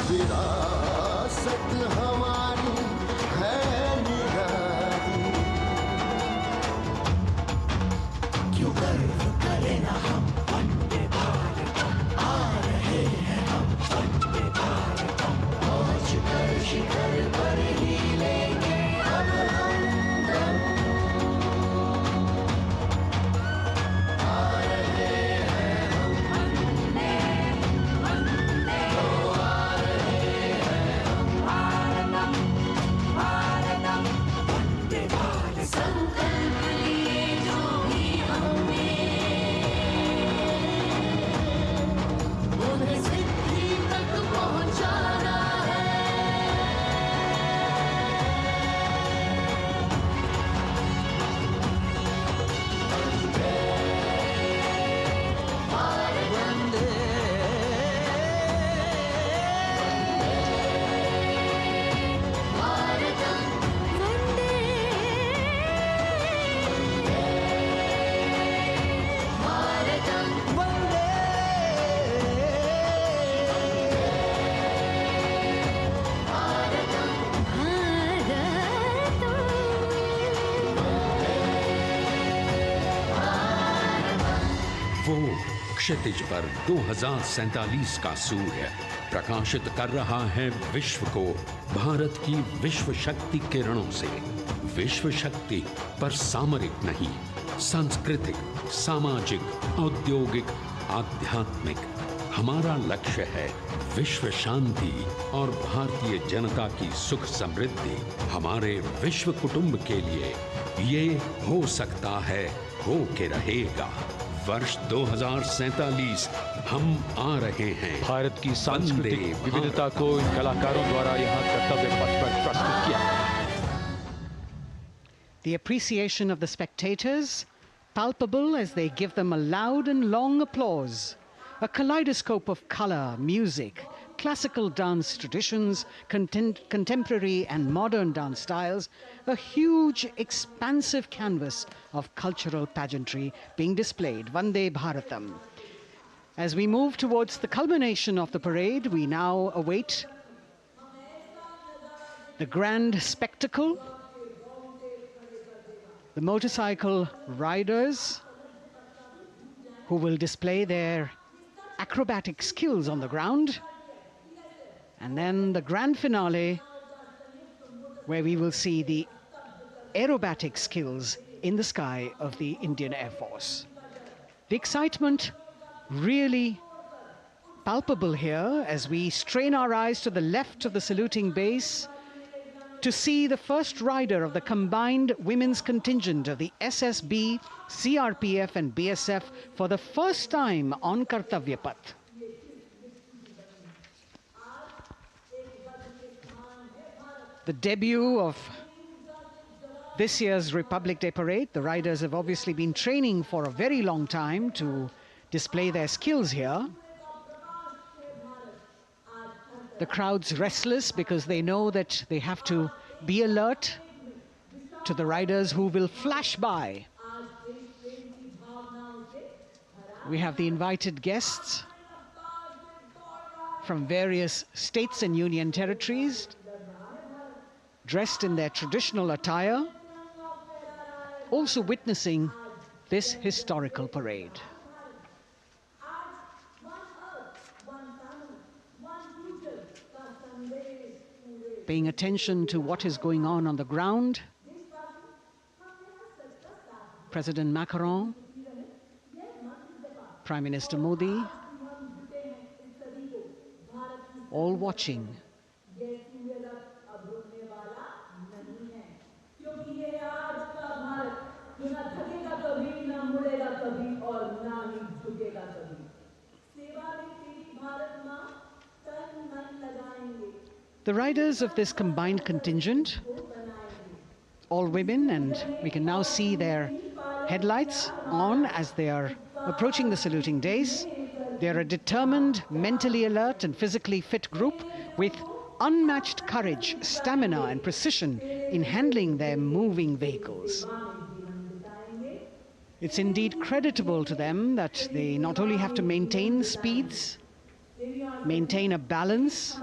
विरासत हमारी है निराली, क्यों गर्व करें ना हम वंदे भारतम, आ रहे हैं हम वंदे भारतम, पहुंच कर शिखर पर ही लेंगे अब हम दम। आ रहे हैं हम वंदे वंदे, आ रहे हैं हम भारतम भारतम वंदे भारतम। संकल्प लिए जो भी हमने, उन्हें सिद्धि तक पहुंचाना है। वंदे भारतम वंदे भारतम वंदे भारतम वो क्षितिज पर 2047 का सूर्य प्रकाशित कर रहा है विश्व को भारत की विश्व शक्ति किरणों से। विश्व शक्ति पर सामरिक नहीं, सांस्कृतिक, सामाजिक, औद्योगिक, आध्यात्मिक। हमारा लक्ष्य है विश्व शांति और भारतीय जनता की सुख समृद्धि। हमारे विश्व कुटुंब के लिए ये हो सकता है, हो के रहेगा। वर्ष 2047 हम आ रहे हैं। भारत की सांस्कृतिक विविधता को इन कलाकारों द्वारा यहाँ कर्तव्य पथ पर प्रस्तुत किया। The appreciation of the spectators, palpable as they give them a loud and long applause. A kaleidoscope of color, music, classical dance traditions, contemporary and modern dance styles, a huge, expansive canvas of cultural pageantry being displayed, Vande Bharatam. As we move towards the culmination of the parade, we now await the grand spectacle. The motorcycle riders who will display their acrobatic skills on the ground, and then the grand finale where we will see the aerobatic skills in the sky of the Indian Air Force. The excitement really palpable here as we strain our eyes to the left of the saluting base to see the first rider of the combined women's contingent of the SSB, CRPF and BSF for the first time on Kartavya Path. The debut of this year's Republic Day Parade. The riders have obviously been training for a very long time to display their skills here. The crowd's restless because they know that they have to be alert to the riders who will flash by. We have the invited guests from various states and union territories, dressed in their traditional attire, also witnessing this historical parade. Paying attention to what is going on the ground. President Macron, Prime Minister Modi, all watching. The riders of this combined contingent, all women, and we can now see their headlights on as they are approaching the saluting days. They are a determined, mentally alert and physically fit group with unmatched courage, stamina and precision in handling their moving vehicles. It's indeed creditable to them that they not only have to maintain speeds, maintain a balance,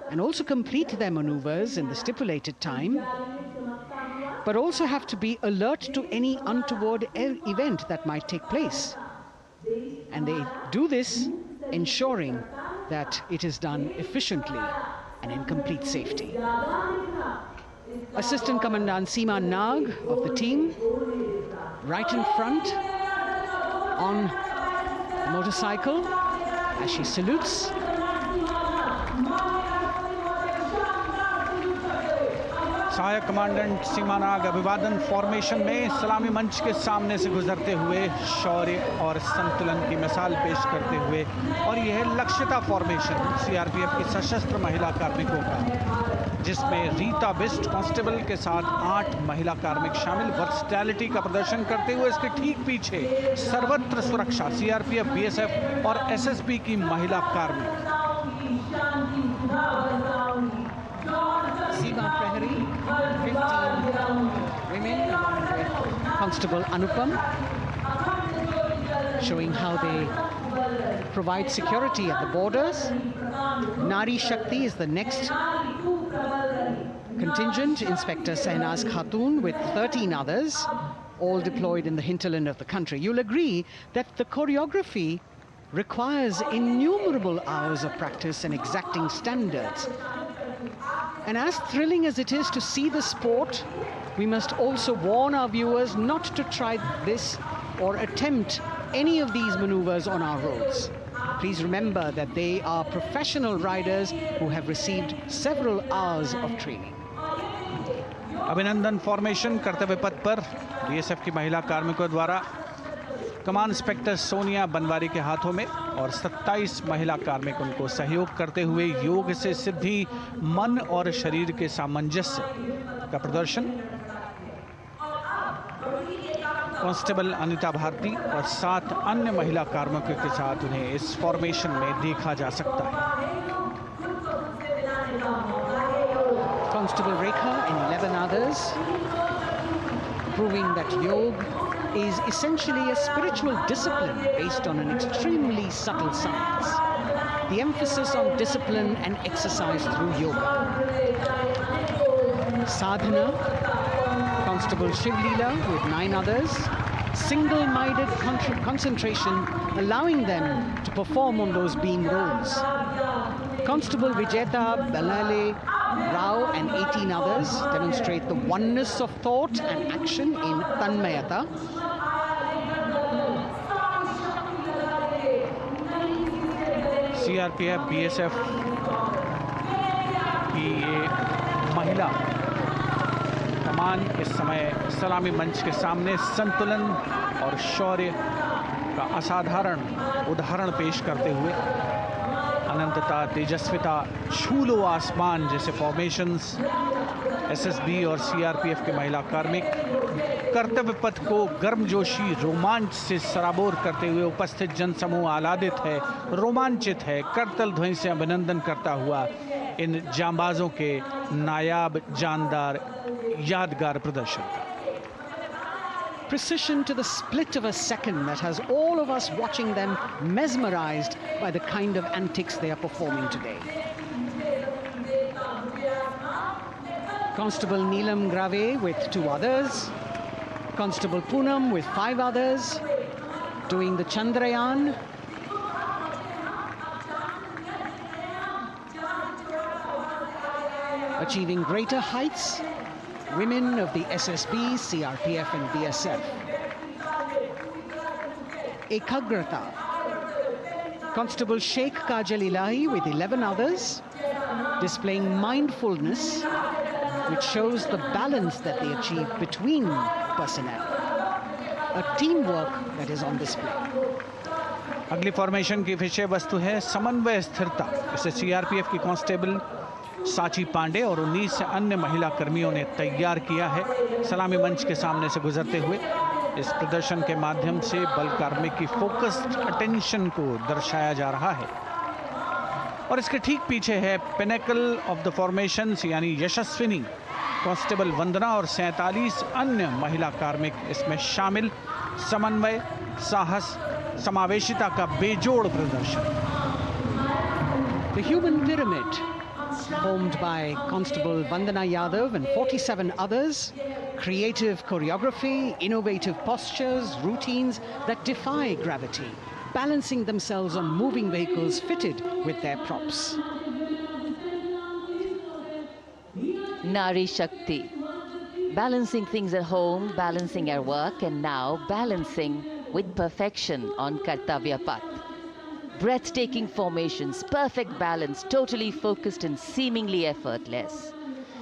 and also complete their maneuvers in the stipulated time, but also have to be alert to any untoward event that might take place. And they do this ensuring that it is done efficiently and in complete safety. Assistant Commandant Seema Nag of the team, right in front on the motorcycle as she salutes. सहायक commandant सीमा नाग अभिवादन formation में सलामी मंच के सामने से गुजरते हुए शौर्य और संतुलन की मिसाल पेश करते हुए, और यह लक्ष्यता फॉर्मेशन सीआरपीएफ की सशस्त्र महिला कार्मिकों का, जिसमें रीता बिस्ट कांस्टेबल के साथ 8 महिला कार्मिक शामिल, वर्सटैलिटी का प्रदर्शन करते हुए इसके ठीक पीछे सर्वत्र सुरक्षा सीआरपीएफ, बीएसएफ और एसएसबी की महिला कार्मिक। Seema Prahari, 15 women along with Constable Anupam, showing how they provide security at the borders. Nari Shakti is the next contingent, Inspector Sahnaz Khatun with 13 others, all deployed in the hinterland of the country. You'll agree that the choreography requires innumerable hours of practice and exacting standards. And as thrilling as it is to see the sport, we must also warn our viewers not to try this or attempt any of these maneuvers on our roads. Please remember that they are professional riders who have received several hours of training. अभिनंदन formation कर्तव्य पथ पर BSF की महिला कार्मिकों द्वारा कमान inspector Sonia Banwari के हाथों में और 27 महिला कार्मिक उनको सहयोग करते हुए योग से सिद्धि, मन और शरीर के सामंजस्य का प्रदर्शन। कांस्टेबल अनिता भारती और 7 अन्य महिला कार्मिकों के साथ उन्हें इस फॉर्मेशन में देखा जा सकता है। Constable Rekha and 11 others, proving that yoga is essentially a spiritual discipline based on an extremely subtle science. The emphasis on discipline and exercise through yoga. Sadhana, Constable Shivleela with 9 others, single-minded concentration, allowing them to perform on those beam roles. Constable Vijeta Balale Rao and 18 others demonstrate the oneness of thought and action in Tanmayata. CRPF, BSF की ये महिला कमान इस समय सलामी मंच के सामने संतुलन और शौर्य का असाधारण उदाहरण पेश करते हुए अनंतता, तेजस्विता, छू लो आसमान जैसे फॉर्मेशंस एसएसबी और सीआरपीएफ के महिला कार्मिक कर्तव्य पथ को गर्मजोशी रोमांच से सराबोर करते हुए उपस्थित जनसमूह आह्लादित है, रोमांचित है, करतल ध्वनि से अभिनंदन करता हुआ इन जांबाजों के नायाब, जानदार, यादगार प्रदर्शन का। Precision to the split of a second that has all of us watching them mesmerized by the kind of antics they are performing today. Constable Neelam Grave with 2 others, Constable Poonam with 5 others, doing the Chandrayaan. Achieving greater heights, women of the SSB, CRPF and BSF. Ekagrata. Constable Sheikh Kajal Ilahi with 11 others, displaying mindfulness, which shows the balance that they achieve between personnel. A teamwork that is on display. अगली formation की विषय वस्तु है समन्वय स्थिरता। इसे CRPF की constable साची पांडे और 19 अन्य महिला कर्मियों ने तैयार किया है। सलामी मंच के सामने से गुजरते हुए इस प्रदर्शन के माध्यम से बल कार्मिक की फोकस्ड अटेंशन को दर्शाया जा रहा है। और इसके ठीक पीछे है पिनेकल ऑफ द फॉर्मेशंस यानी यशस्विनी कांस्टेबल वंदना और 47 अन्य महिला कार्मिक इसमें शामिल। समन्वय, साहस, समावेशिता का बेजोड़ प्रदर्शन। The human pyramid, formed by Constable Vandana Yadav and 47 others, creative choreography, innovative postures, routines that defy gravity, balancing themselves on moving vehicles fitted with their props. Nari Shakti, balancing things at home, balancing at work, and now balancing with perfection on Kartavya Path. Breathtaking formations, perfect balance, totally focused and seemingly effortless.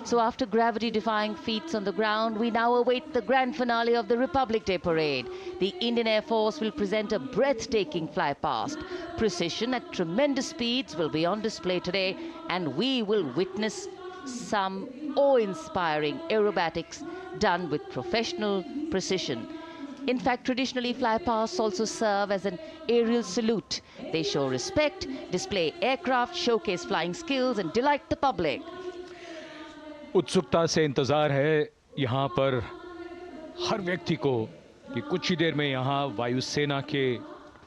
So after gravity-defying feats on the ground, we now await the grand finale of the Republic Day Parade. The Indian Air Force will present a breathtaking fly-past. Precision at tremendous speeds will be on display today, and we will witness some awe-inspiring aerobatics done with professional precision. In fact, traditionally, fly-pasts also serve as an aerial salute. They show respect, display aircraft, showcase flying skills, and delight the public. उत्सुकता से इंतज़ार है यहाँ पर हर व्यक्ति को कि कुछ ही देर में यहाँ वायुसेना के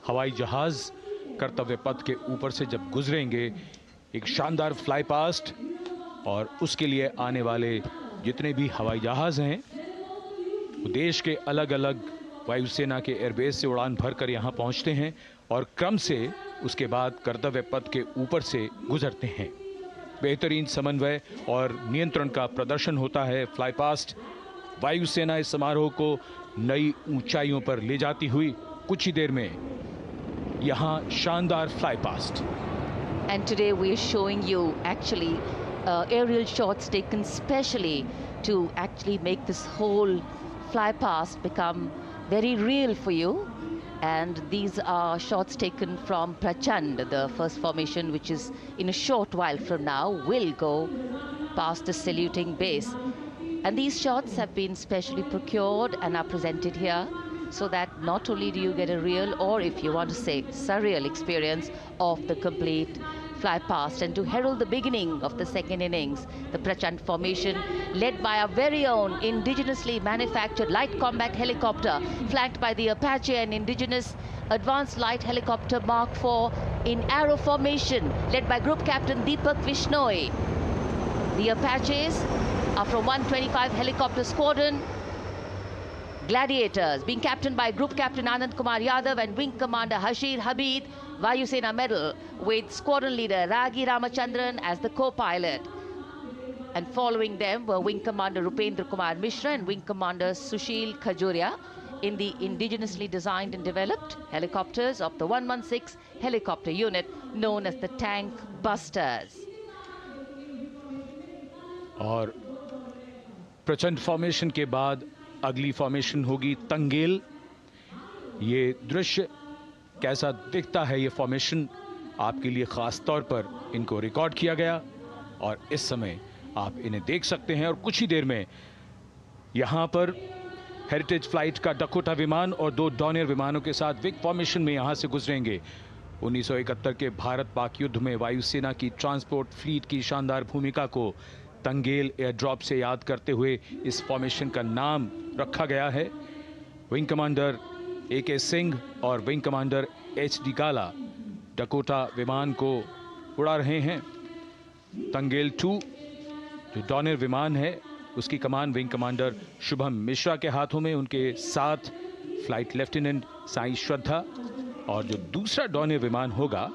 हवाई जहाज़ कर्तव्य पथ के ऊपर से जब गुजरेंगे, एक शानदार फ्लाई पास्ट, और उसके लिए आने वाले जितने भी हवाई जहाज़ हैं वो देश के अलग अलग वायुसेना के एयरबेस से उड़ान भरकर यहाँ पहुँचते हैं और क्रम से उसके बाद कर्तव्य पथ के ऊपर से गुजरते हैं। बेहतरीन समन्वय और नियंत्रण का प्रदर्शन होता है। फ्लाई पास्ट वायुसेना इस समारोह को नई ऊंचाइयों पर ले जाती हुई कुछ ही देर में यहाँ शानदार fly past. And today we are showing you actually aerial shots taken specially to actually make this whole fly past become very real for you. And these are shots taken from Prachand. The first formation, which is in a short while from now, will go past the saluting base. And these shots have been specially procured and are presented here, so that not only do you get a real, or if you want to say surreal, experience of the complete fly past, and to herald the beginning of the second innings, the Prachand formation, led by our very own indigenously manufactured light combat helicopter, flanked by the Apache and indigenous advanced light helicopter Mark IV in arrow formation, led by Group Captain Deepak Vishnoi. The Apaches are from 125 Helicopter Squadron. Gladiators, being captained by Group Captain Anand Kumar Yadav and Wing Commander Hashir Habib, Vayusena Medal, with Squadron Leader Ragi Ramachandran as the co-pilot. And following them were Wing Commander Rupendra Kumar Mishra and Wing Commander Sushil Khajuria in the indigenously designed and developed helicopters of the 116 helicopter unit known as the Tank Busters. और प्रचंड formation के बाद अगली formation होगी तंगेल। ये दृश्य कैसा दिखता है, ये फॉर्मेशन आपके लिए खास तौर पर इनको रिकॉर्ड किया गया और इस समय आप इन्हें देख सकते हैं। और कुछ ही देर में यहां पर हेरिटेज फ्लाइट का डकोटा विमान और 2 डॉनियर विमानों के साथ विग फॉर्मेशन में यहां से गुजरेंगे। 1971 के भारत पाक युद्ध में वायुसेना की ट्रांसपोर्ट फ्लीट की शानदार भूमिका को तंगेल एयर ड्रॉप से याद करते हुए इस फॉर्मेशन का नाम रखा गया है। विंग कमांडर AK सिंह और विंग कमांडर HD गाला डकोटा विमान को उड़ा रहे हैं। तंगेल 2 जो डॉनियर विमान है उसकी कमान विंग कमांडर शुभम मिश्रा के हाथों में, उनके साथ फ्लाइट लेफ्टिनेंट साई श्रद्धा, और जो दूसरा डॉनियर विमान होगा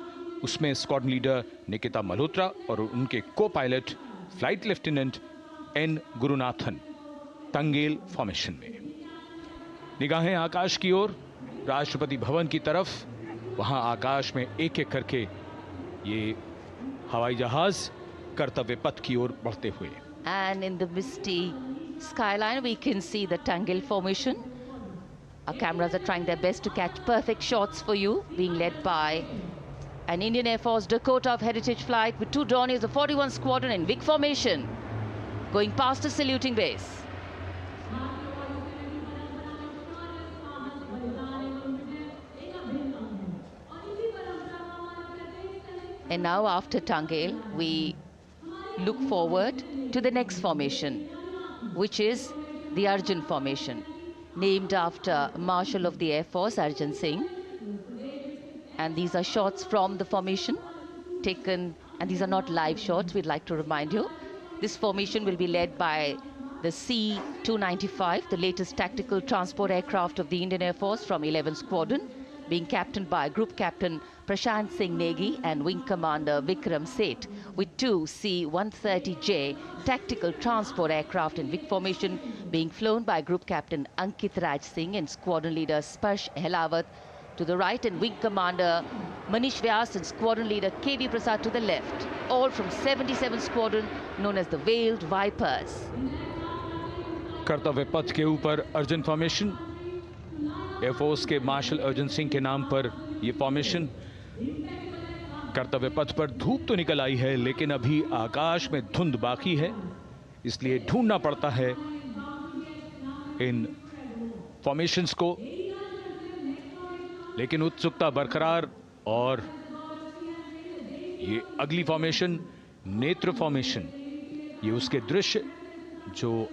उसमें स्क्वाड्रन लीडर निकिता मल्होत्रा और उनके को pilot flight lieutenant N Gurunathan. Tangail formation में निगाहें आकाश की ओर, राष्ट्रपति भवन की तरफ। वहां आकाश में एक एक करके ये हवाई जहाज कर्तव्य पथ की ओर बढ़ते हुए। And in the misty skyline we can see the Tangel formation. Our cameras are trying their best to catch perfect shots for you, being led by an Indian Air Force Dakota of Heritage Flight with 2 Dorniers of 41 Squadron in big formation, going past the saluting base. And now after Tangel, we look forward to the next formation, which is the Arjun formation, named after Marshal of the Air Force Arjun Singh. And these are shots from the formation taken, and these are not live shots, we'd like to remind you. This formation will be led by the C-295, the latest tactical transport aircraft of the Indian Air Force from 11 Squadron, being captained by Group Captain Prashant Singh Negi and Wing Commander Vikram Seth, with 2 C-130J tactical transport aircraft in big formation being flown by Group Captain Ankit Raj Singh and Squadron Leader Sparsh Helawat to the right, and Wing Commander Manish Vyas and Squadron Leader KV Prasad to the left, all from 77 Squadron known as the Veiled Vipers. कर्तव्य पथ के ऊपर Arjun formation, air force के martial Arjun Singh के नाम पर यह formation. कर्तव्य पथ पर धूप तो निकल आई है, लेकिन अभी आकाश में धुंध बाकी है, इसलिए ढूंढना पड़ता है इन फॉर्मेशंस को। लेकिन उत्सुकता बरकरार, और ये अगली फॉर्मेशन नेत्र फॉर्मेशन, ये उसके दृश्य जो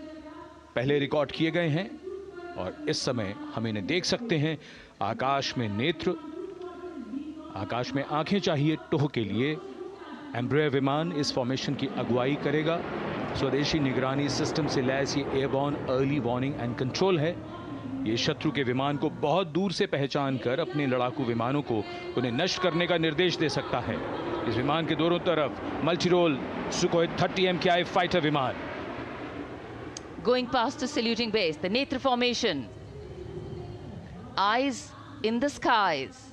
पहले रिकॉर्ड किए गए हैं और इस समय हम इन्हें देख सकते हैं। आकाश में नेत्र, आकाश में आंखें चाहिए टोह के लिए। एम्ब्रेयर विमान इस फॉर्मेशन की अगुवाई करेगा। स्वदेशी निगरानी सिस्टम से लैस ये airborne early warning and control है। ये शत्रु के विमान को बहुत दूर से पहचान कर अपने लड़ाकू विमानों को उन्हें नष्ट करने का निर्देश दे सकता है। इस विमान के दोनों तरफ multi role Sukhoi 30 MKI fighter विमान। Going past the saluting base, the Netra formation, eyes in the skies.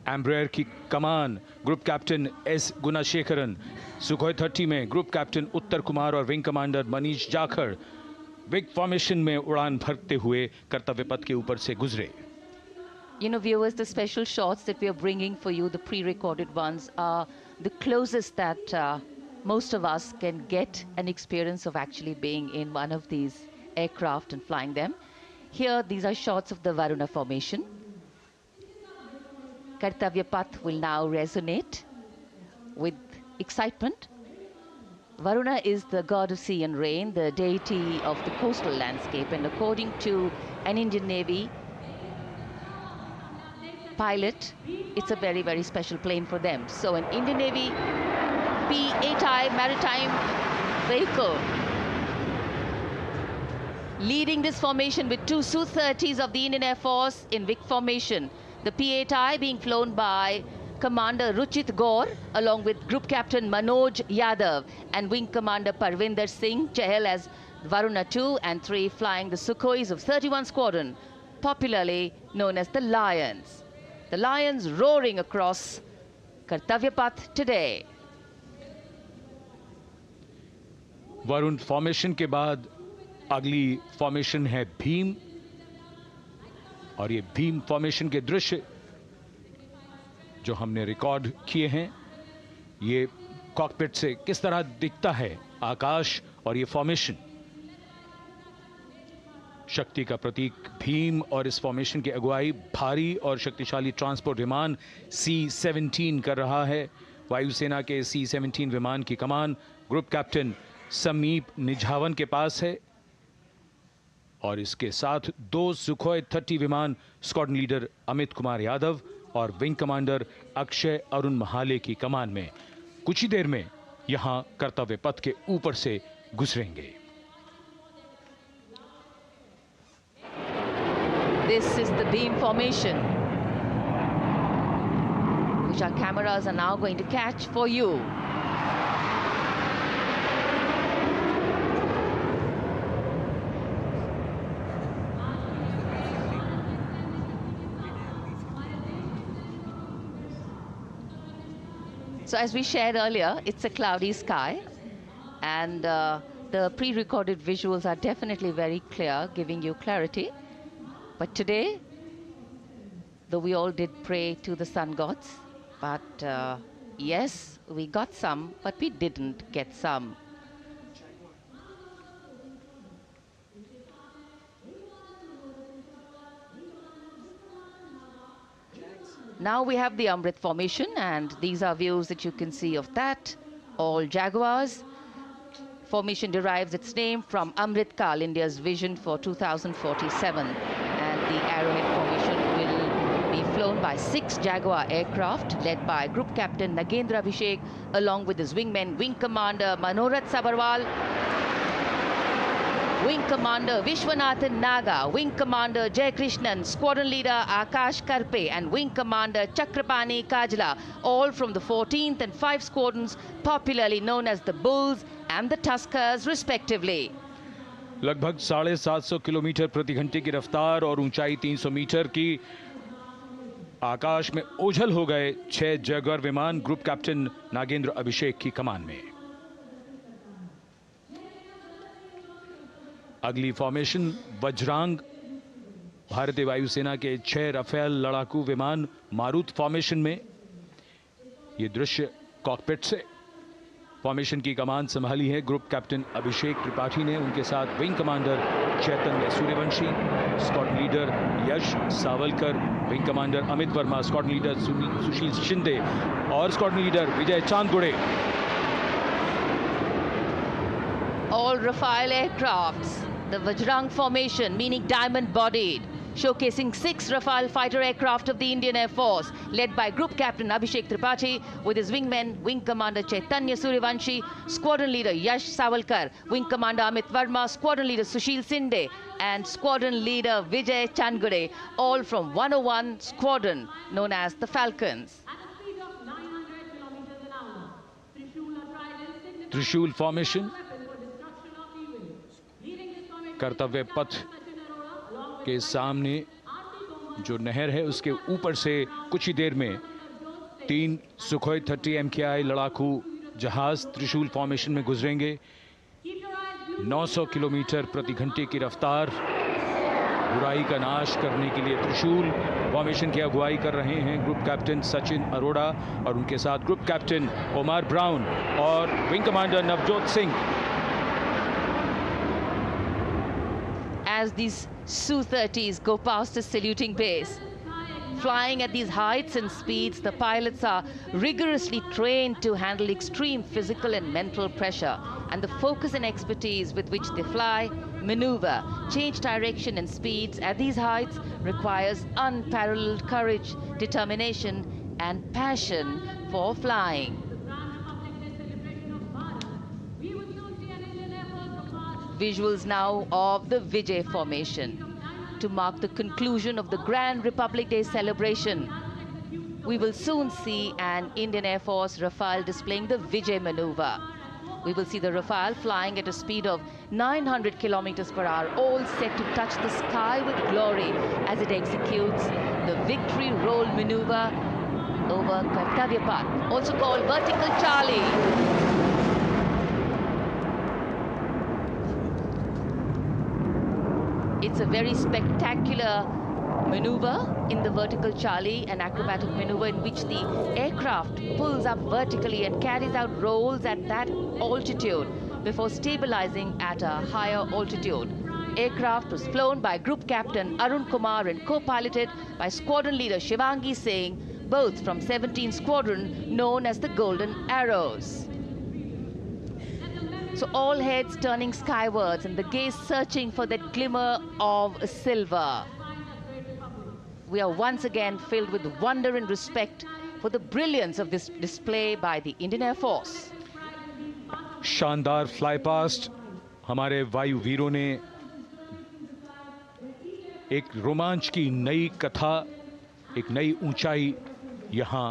Embraer की कमान ग्रुप कैप्टन S गुणाशेखरन, सुखोई 30 में ग्रुप कैप्टन उत्तर कुमार और wing commander Manish Jakhar big formation में उड़ान भरते हुए कर्तव्य पथ के ऊपर से गुजरे। You know, viewers, the special shots that we are bringing for you, the pre-recorded ones, are the closest that most of us can get an experience of actually being in one of these aircraft and flying them. Here, these are shots of the Varuna formation. Kartavya Path will now resonate with excitement. Varuna is the god of sea and rain, the deity of the coastal landscape, and according to an Indian Navy pilot, it's a very, very special plane for them. So an Indian Navy P-8I maritime vehicle leading this formation with two Su-30s of the Indian Air Force in Vic formation. The P-8I being flown by Commander Ruchit Gaur along with Group Captain Manoj Yadav and Wing Commander Parvinder Singh Chahal as Varuna 2 and 3 flying the Sukhois of 31 Squadron, popularly known as the Lions. The Lions roaring across Kartavya Path today. Varun formation के बाद अगली formation है भीम, और ये Bhim formation के दृश्य जो हमने रिकॉर्ड किए हैं, ये कॉकपिट से किस तरह दिखता है आकाश और ये फॉर्मेशन, शक्ति का प्रतीक भीम, और इस फॉर्मेशन की अगुवाई भारी और शक्तिशाली ट्रांसपोर्ट विमान C-17 कर रहा है। वायुसेना के C-17 विमान की कमान ग्रुप कैप्टन समीप निझावन के पास है, और इसके साथ 2 सुखोई 30 विमान स्क्वाड्रन लीडर अमित कुमार यादव और विंग कमांडर अक्षय अरुण महाले की कमान में कुछ ही देर में यहां कर्तव्य पथ के ऊपर से गुजरेंगे। This is the beam formation, which our cameras are now going to catch for you. So as we shared earlier, it's a cloudy sky, and the pre-recorded visuals are definitely very clear, giving you clarity. But today, though we all did pray to the sun gods, but yes, we got some, but we didn't get some. Now we have the Amrit formation, and these are views that you can see of that. All Jaguars. Formation derives its name from Amrit Kal, India's vision for 2047. And the Arrowhead formation will be flown by 6 Jaguar aircraft, led by Group Captain Nagendra Abhishek, along with his wingmen, Wing Commander Manorat Sabarwal, Wing Commander Vishwanathan Naga, Wing Commander Jay Krishnan, Squadron Leader Akash Karpe, and Wing Commander Chakrapani Kajla, all from the 14th and 5 squadrons, popularly known as the Bulls and the Tuskers, respectively. लगभग 750 kilometre प्रति घंटे की रफ्तार और ऊंचाई 300 metre की आकाश में ओझल हो गए 6 जैगुआर विमान ग्रुप कैप्टन नागेंद्र अभिषेक की कमान में। अगली फॉर्मेशन वज्रांग, भारतीय वायुसेना के 6 राफेल लड़ाकू विमान मारुत फॉर्मेशन में। ये दृश्य कॉकपिट से। फॉर्मेशन की कमान संभाली है ग्रुप कैप्टन अभिषेक त्रिपाठी ने, उनके साथ wing commander Chaitanya Suryavanshi, squadron leader Yash Savalkar, wing commander Amit Verma, squadron leader Sushil Shinde और squadron leader Vijay Chandgude. All Rafale aircrafts, the Vajrang formation, meaning diamond-bodied, showcasing 6 Rafale fighter aircraft of the Indian Air Force, led by Group Captain Abhishek Tripathi, with his wingmen, Wing Commander Chaitanya Suryavanshi, Squadron Leader Yash Savalkar, Wing Commander Amit Verma, Squadron Leader Sushil Sinde, and Squadron Leader Vijay Chandgade, all from 101 Squadron, known as the Falcons. त्रिशूल formation, कर्तव्य पथ के सामने जो नहर है उसके ऊपर से कुछ ही देर में 3 सुखोई 30 MKI लड़ाकू जहाज त्रिशूल फॉर्मेशन में गुजरेंगे। 900 किलोमीटर प्रति घंटे की रफ्तार बुराई का नाश करने के लिए त्रिशूल फॉर्मेशन की अगुवाई कर रहे हैं ग्रुप कैप्टन सचिन अरोड़ा और उनके साथ ग्रुप कैप्टन ओमार ब्राउन और wing commander Navjot Singh. As these Su-30s go past the saluting base, flying at these heights and speeds, the pilots are rigorously trained to handle extreme physical and mental pressure, and the focus and expertise with which they fly, maneuver, change direction and speeds at these heights requires unparalleled courage, determination and passion for flying. Visuals now of the Vijay formation to mark the conclusion of the Grand Republic Day celebration. We will soon see an Indian Air Force Rafale displaying the Vijay maneuver. We will see the Rafale flying at a speed of 900 kilometers per hour, all set to touch the sky with glory as it executes the victory roll maneuver over Kartavya Path, also called Vertical Charlie. It's a very spectacular maneuver in the Vertical Charlie, an acrobatic maneuver in which the aircraft pulls up vertically and carries out rolls at that altitude before stabilizing at a higher altitude. Aircraft was flown by Group Captain Arun Kumar and co-piloted by Squadron Leader Shivangi Singh, both from 17th Squadron known as the Golden Arrows. So all heads turning skywards and the gaze searching for that glimmer of silver. We are once again filled with wonder and respect for the brilliance of this display by the Indian Air Force. शानदार fly past हमारे वायु वीरों ने एक रोमांच की नई कथा, एक नई ऊंचाई यहां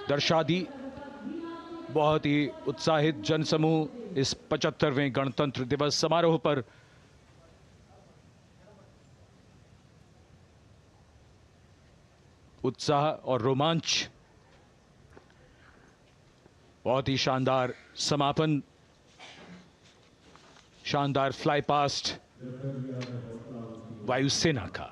दर्शा दी। बहुत ही उत्साहित जनसमूह इस 75वें गणतंत्र दिवस समारोह पर उत्साह और रोमांच, बहुत ही शानदार समापन, शानदार फ्लाई पास्ट वायुसेना का।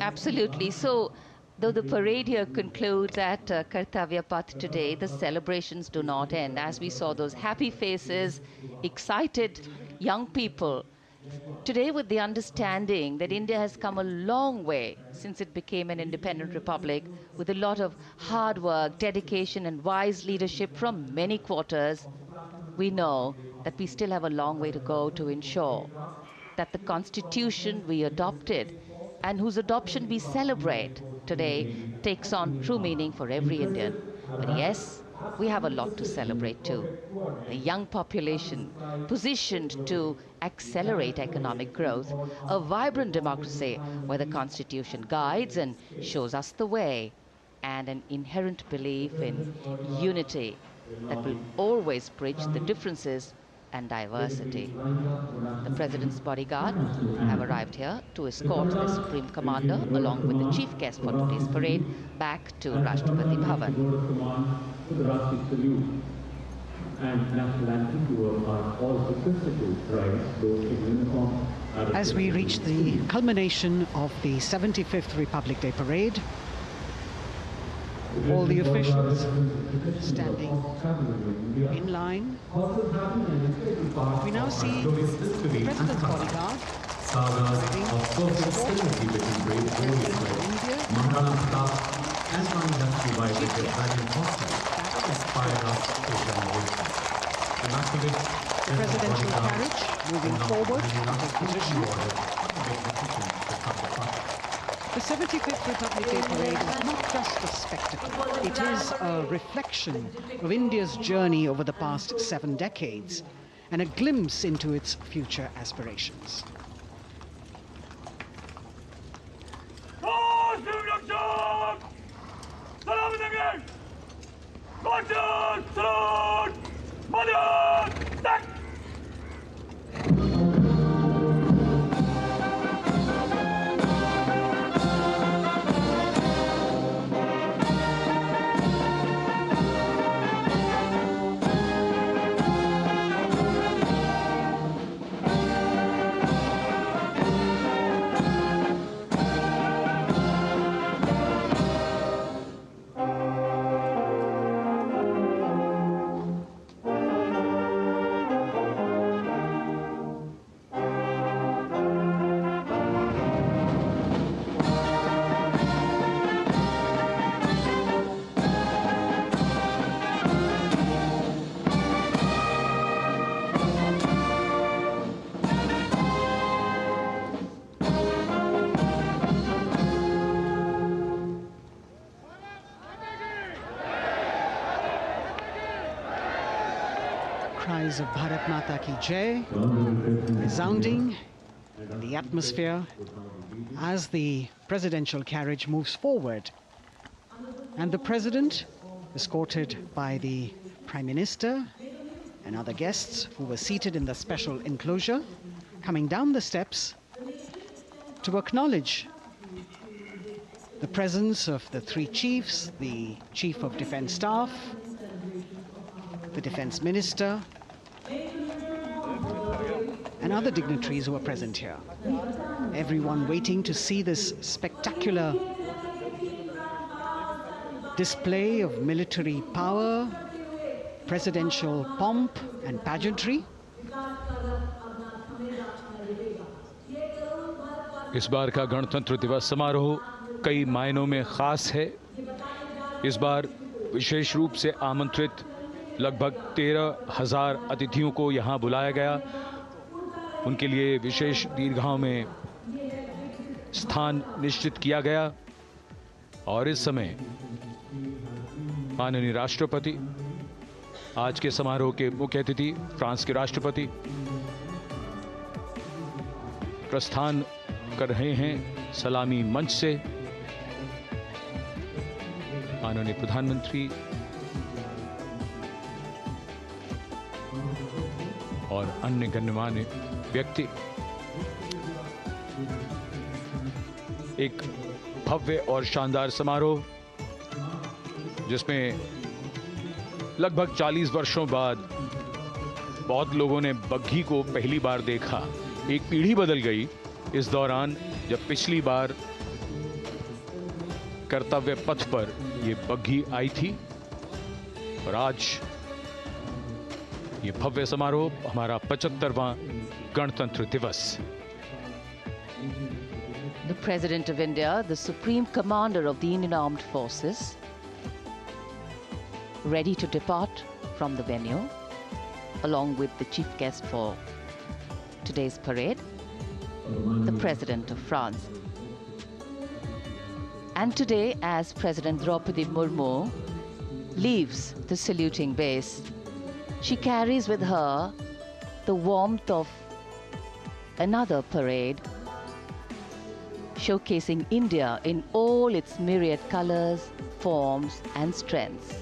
Absolutely. So, though the parade here concludes at Kartavya Path today, the celebrations do not end. As we saw those happy faces, excited young people, today with the understanding that India has come a long way since it became an independent republic, with a lot of hard work, dedication and wise leadership from many quarters, we know that we still have a long way to go to ensure that the constitution we adopted and whose adoption we celebrate today takes on true meaning for every Indian. But yes, we have a lot to celebrate too. A young population positioned to accelerate economic growth, a vibrant democracy where the constitution guides and shows us the way, and an inherent belief in unity that will always bridge the differences and diversity. The President's bodyguard have arrived here to escort the Supreme Commander along with the chief guest for today's parade back to Rashtrapati Bhavan. As we reach the culmination of the 75th Republic Day Parade, all the officials standing in line. We now see the President's bodyguard the presidential carriage moving forward to position. The 75th Republic Day Parade is not just a spectacle. It is a reflection of India's journey over the past 7 decades and a glimpse into its future aspirations. cries of Bharat Mata Ki Jai resounding in the atmosphere as the presidential carriage moves forward. And the president, escorted by the Prime Minister and other guests who were seated in the special enclosure, coming down the steps to acknowledge the presence of the three chiefs, the Chief of Defence Staff, the Defence Minister, and other dignitaries who are present here. Everyone waiting to see this spectacular display of military power, presidential pomp and pageantry. इस बार का गणतंत्र दिवस समारोह कई मायनों में खास है। इस बार विशेष रूप से आमंत्रित लगभग 13,000 अतिथियों को यहां बुलाया गया। उनके लिए विशेष दीर्घाओं में स्थान निश्चित किया गया और इस समय माननीय राष्ट्रपति, आज के समारोह के मुख्य अतिथि फ्रांस के राष्ट्रपति, प्रस्थान कर रहे हैं सलामी मंच से। माननीय प्रधानमंत्री और अन्य गण्यमान्य व्यक्ति एक भव्य और शानदार समारोह जिसमें लगभग 40 वर्षों बाद बहुत लोगों ने बग्घी को पहली बार देखा। एक पीढ़ी बदल गई इस दौरान, जब पिछली बार कर्तव्य पथ पर ये बग्घी आई थी और आज ये भव्य समारोह हमारा 75वां गणतंत्र दिवस। The President of India, the Supreme Commander of the Indian Armed Forces, ready to depart from the venue, along with the chief guest for today's parade, the President of France. And today, as President Draupadi Murmu leaves the saluting base, she carries with her the warmth of another parade, showcasing India in all its myriad colors, forms, and strengths.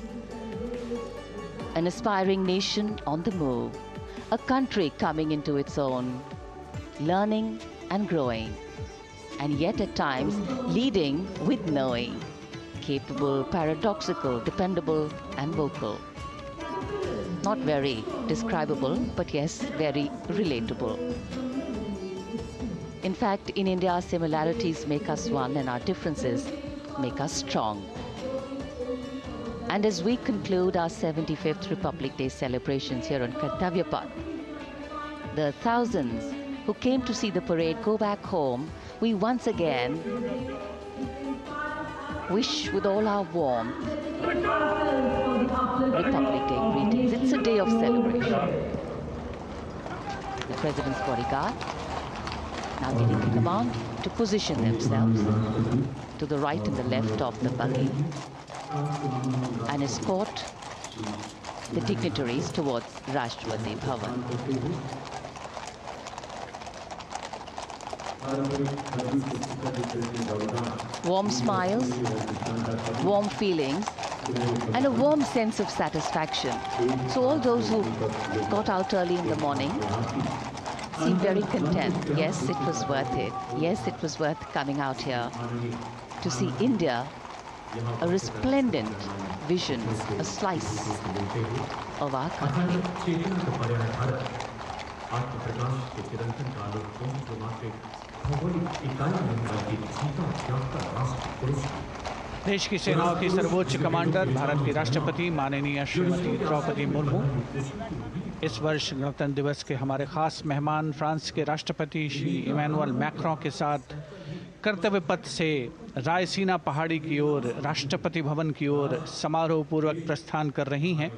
An aspiring nation on the move, a country coming into its own, learning and growing, and yet at times leading with knowing, capable, paradoxical, dependable, and vocal. Not very describable, but yes, very relatable. In fact, in India, similarities make us one and our differences make us strong. And as we conclude our 75th Republic Day celebrations here on Kartavya Path, the thousands who came to see the parade go back home, we once again wish with all our warmth Republic Day greetings. It's a day of celebration. The President's bodyguard now getting the command to position themselves to the right and the left of the buggy and escort the dignitaries towards Rashtrapati Bhavan. Warm smiles, warm feelings, and a warm sense of satisfaction. So all those who got out early in the morning seem very content. Yes, it was worth it. Yes, it was worth coming out here to see India, a resplendent vision, a slice of our country. देश की सेनाओं की सर्वोच्च commander Bharat की राष्ट्रपति माननीय श्रीमती द्रौपदी मुर्मू इस वर्ष गणतंत्र दिवस के हमारे खास मेहमान फ्रांस के राष्ट्रपति श्री इमैनुअल मैक्रों के साथ कर्तव्य पथ से रायसीना पहाड़ी की ओर राष्ट्रपति भवन की ओर समारोह पूर्वक प्रस्थान कर रही हैं,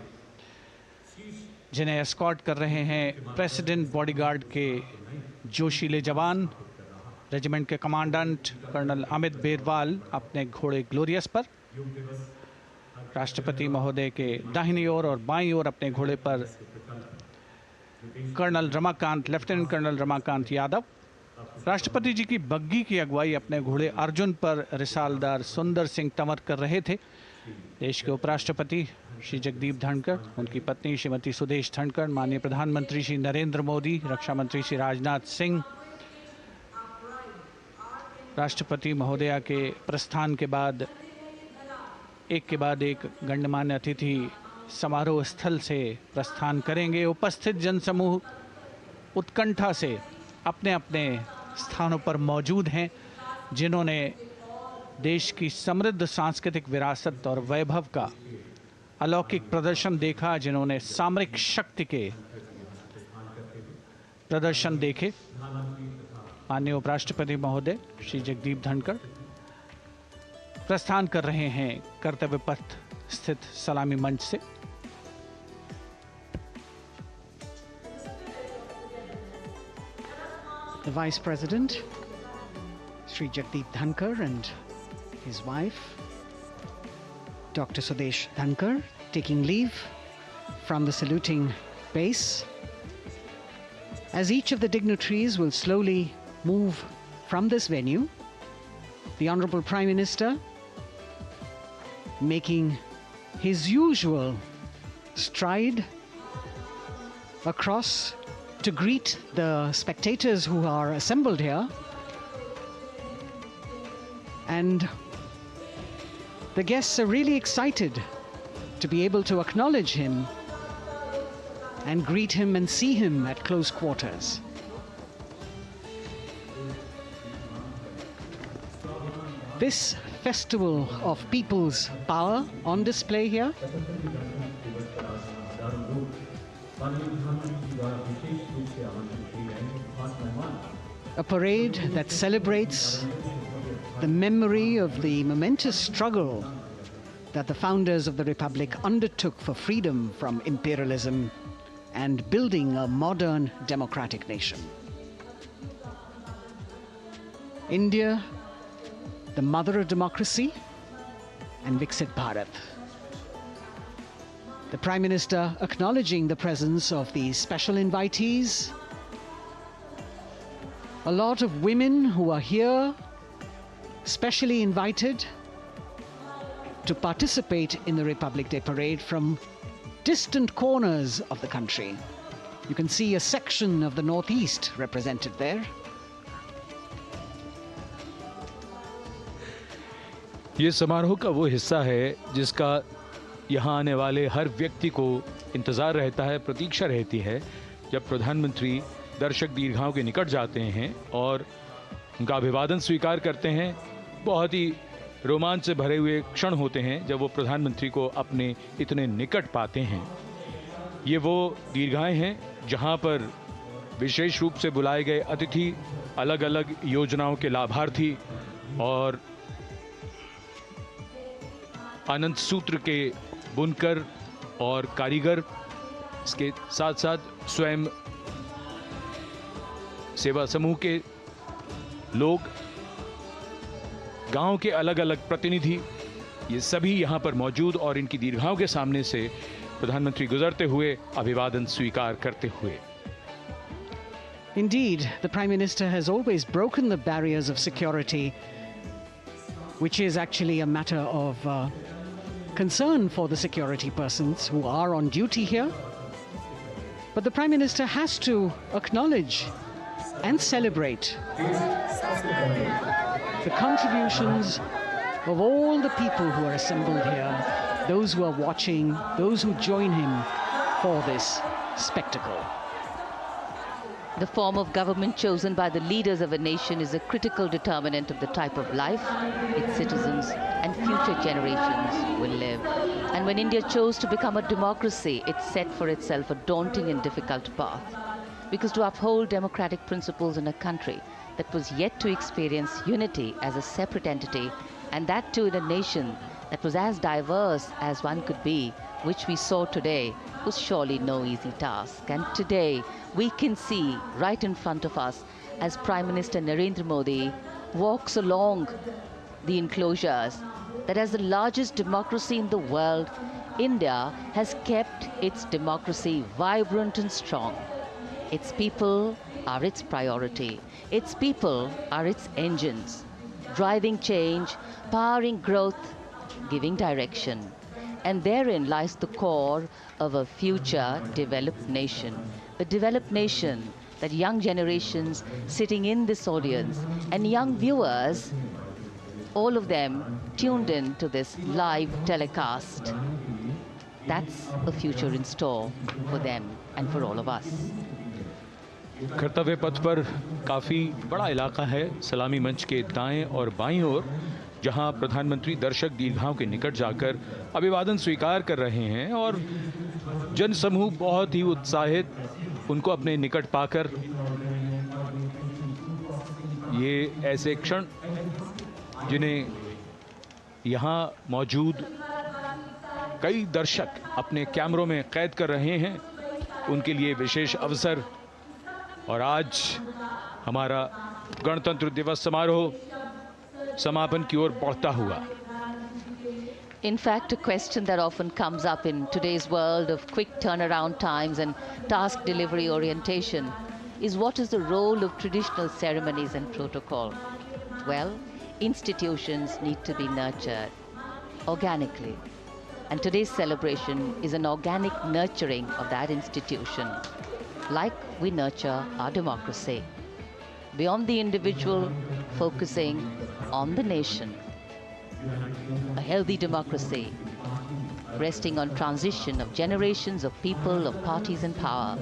जिन्हें एस्कॉर्ट कर रहे हैं प्रेसिडेंट बॉडीगार्ड के जोशीले जवान, रेजिमेंट के कमांडेंट कर्नल अमित बेरवाल अपने घोड़े ग्लोरियस पर। राष्ट्रपति महोदय के दाहिनी ओर और बाईं ओर अपने घोड़े पर colonel Ramakant, lieutenant colonel Ramakant Yadav. राष्ट्रपति जी की बग्गी की अगुवाई अपने घोड़े अर्जुन पर रिसालदार सुंदर सिंह तंवर कर रहे थे। देश के उपराष्ट्रपति श्री जगदीप धनखड़, उनकी पत्नी श्रीमती सुदेश धनखड़, माननीय प्रधानमंत्री श्री नरेंद्र मोदी, रक्षा मंत्री श्री राजनाथ सिंह, राष्ट्रपति महोदया के प्रस्थान के बाद एक गण्यमान्य अतिथि समारोह स्थल से प्रस्थान करेंगे। उपस्थित जनसमूह उत्कंठा से अपने अपने स्थानों पर मौजूद हैं, जिन्होंने देश की समृद्ध सांस्कृतिक विरासत और वैभव का अलौकिक प्रदर्शन देखा, जिन्होंने सामरिक शक्ति के प्रदर्शन देखे। माननीय उपराष्ट्रपति महोदय श्री जगदीप धनखड़ प्रस्थान कर रहे हैं कर्तव्य पथ स्थित सलामी मंच से। The Vice President, Sri Jagdeep Dhankar, and his wife, Dr. Sudesh Dhankar, taking leave from the saluting base. As each of the dignitaries will slowly move from this venue, the Honorable Prime Minister making his usual stride across to greet the spectators who are assembled here. And the guests are really excited to be able to acknowledge him and greet him and see him at close quarters. This festival of people's power on display here a parade that celebrates the memory of the momentous struggle that the founders of the Republic undertook for freedom from imperialism and building a modern democratic nation. India, the mother of democracy, and Viksit Bharat. The Prime Minister acknowledging the presence of these special invitees, a lot of women who are here, specially invited to participate in the Republic Day Parade from distant corners of the country. You can see a section of the Northeast represented there. ये समारोह का वो हिस्सा है जिसका यहाँ आने वाले हर व्यक्ति को इंतज़ार रहता है, प्रतीक्षा रहती है, जब प्रधानमंत्री दर्शक दीर्घाओं के निकट जाते हैं और उनका अभिवादन स्वीकार करते हैं। बहुत ही रोमांच से भरे हुए क्षण होते हैं जब वो प्रधानमंत्री को अपने इतने निकट पाते हैं। ये वो दीर्घाएं हैं जहाँ पर विशेष रूप से बुलाए गए अतिथि, अलग अलग योजनाओं के लाभार्थी और आनंद सूत्र के बुनकर और कारीगर, इसके साथ साथ स्वयं सेवा समूह के लोग, गांव के अलग अलग प्रतिनिधि, ये सभी यहाँ पर मौजूद और इनकी दीर्घाओं के सामने से प्रधानमंत्री गुजरते हुए अभिवादन स्वीकार करते हुए। Indeed, the Prime Minister has always broken the barriers of security, which is actually a matter of concern for the security persons who are on duty here. But the Prime Minister has to acknowledge and celebrate the contributions of all the people who are assembled here, those who are watching, those who join him for this spectacle. The form of government chosen by the leaders of a nation is a critical determinant of the type of life its citizens and future generations will live. And when India chose to become a democracy, it set for itself a daunting and difficult path. Because to uphold democratic principles in a country that was yet to experience unity as a separate entity, and that too in a nation that was as diverse as one could be, which we saw today, was surely no easy task. And today, we can see right in front of us as Prime Minister Narendra Modi walks along the enclosures that as the largest democracy in the world, India has kept its democracy vibrant and strong. Its people are its priority. Its people are its engines, driving change, powering growth, giving direction. And therein lies the core of a future developed nation. A developed nation that young generations sitting in this audience and young viewers, all of them tuned in to this live telecast. That's a future in store for them and for all of us. कर्तव्य पथ पर काफ़ी बड़ा इलाका है, सलामी मंच के दाएं और बाईं ओर, जहां प्रधानमंत्री दर्शक दीर्घाओं के निकट जाकर अभिवादन स्वीकार कर रहे हैं और जनसमूह बहुत ही उत्साहित उनको अपने निकट पाकर। ये ऐसे क्षण जिन्हें यहाँ मौजूद कई दर्शक अपने कैमरों में कैद कर रहे हैं, उनके लिए विशेष अवसर। और आज हमारा गणतंत्र दिवस समारोह समापन की ओर बढ़ता हुआ। In fact, a question that often comes up in today's world of quick turnaround times and task delivery orientation is, what is the role of traditional ceremonies and protocol? Well, institutions need to be nurtured organically. And today's celebration is an organic nurturing of that institution, like we nurture our democracy. Beyond the individual, focusing on the nation. A healthy democracy, resting on transition of generations of people, of parties in power,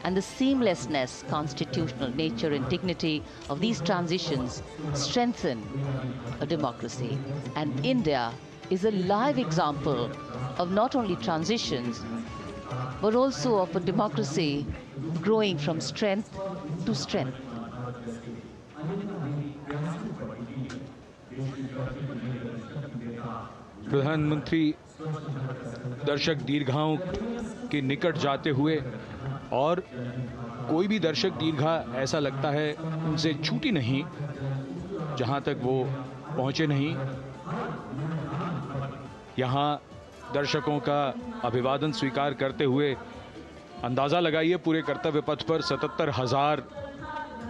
and the seamlessness, constitutional nature and dignity of these transitions strengthen a democracy. And India is a live example of not only transitions, but also of a democracy growing from strength to strength. प्रधानमंत्री दर्शक दीर्घाओं के निकट जाते हुए, और कोई भी दर्शक दीर्घा ऐसा लगता है उनसे छूटी नहीं जहां तक वो पहुंचे नहीं। यहां दर्शकों का अभिवादन स्वीकार करते हुए अंदाज़ा लगाइए, पूरे कर्तव्य पथ पर 77,000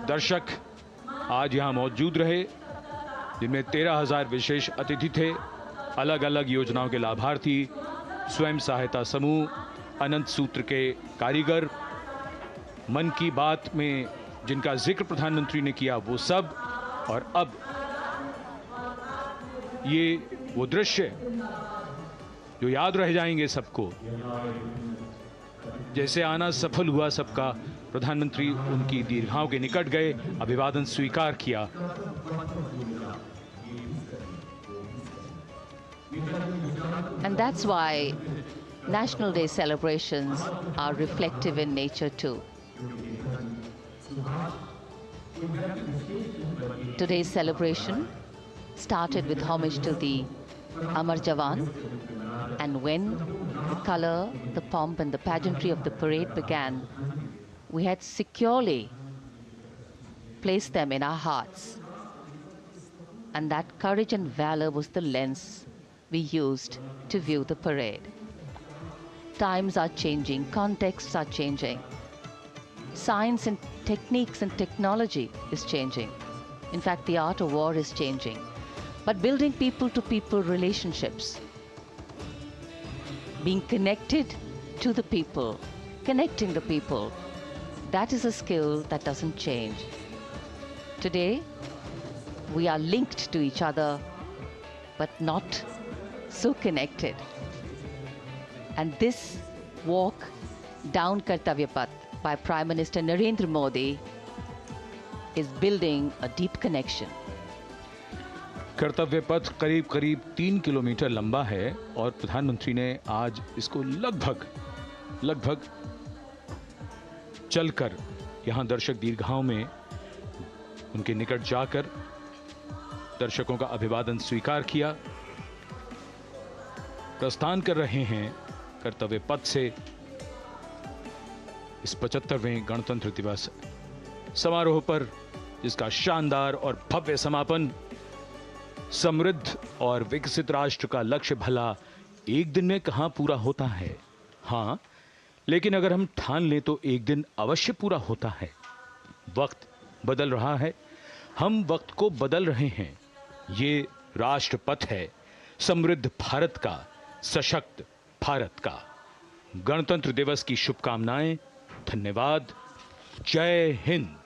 दर्शक आज यहां मौजूद रहे, जिनमें 13,000 विशेष अतिथि थे, अलग अलग योजनाओं के लाभार्थी, स्वयं सहायता समूह, अनंत सूत्र के कारीगर, मन की बात में जिनका जिक्र प्रधानमंत्री ने किया वो सब। और अब ये वो दृश्य जो याद रह जाएंगे सबको, जैसे आना सफल हुआ सबका, प्रधानमंत्री उनकी दीर्घाओं के निकट गए, अभिवादन स्वीकार किया। And that's why National Day celebrations are reflective in nature too. Today's celebration started with homage to the Amar Jawan, and when the color, the pomp and the pageantry of the parade began, we had securely placed them in our hearts. And that courage and valor was the lens we used to view the parade. Times are changing, contexts are changing. Science and techniques and technology is changing. In fact, the art of war is changing. But building people-to-people relationships, being connected to the people, connecting the people, that is a skill that doesn't change. Today, we are linked to each other, but not so connected. And this walk down Kartavya Path by Prime Minister Narendra Modi is building a deep connection. कर्तव्य पथ करीब करीब 3 kilometre लंबा है और प्रधानमंत्री ने आज इसको लगभग चलकर यहां दर्शक दीर्घाओं में उनके निकट जाकर दर्शकों का अभिवादन स्वीकार किया। प्रस्थान कर रहे हैं कर्तव्य पथ से इस 75वें गणतंत्र दिवस समारोह पर, जिसका शानदार और भव्य समापन समृद्ध और विकसित राष्ट्र का लक्ष्य भला एक दिन में कहां पूरा होता है। हाँ, लेकिन अगर हम ठान लें तो एक दिन अवश्य पूरा होता है। वक्त बदल रहा है, हम वक्त को बदल रहे हैं। ये राष्ट्रपथ है समृद्ध भारत का, सशक्त भारत का। गणतंत्र दिवस की शुभकामनाएं। धन्यवाद। जय हिंद।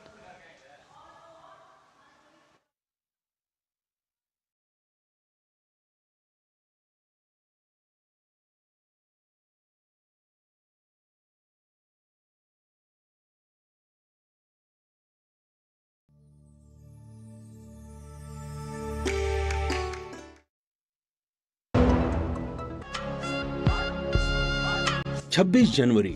छब्बीस जनवरी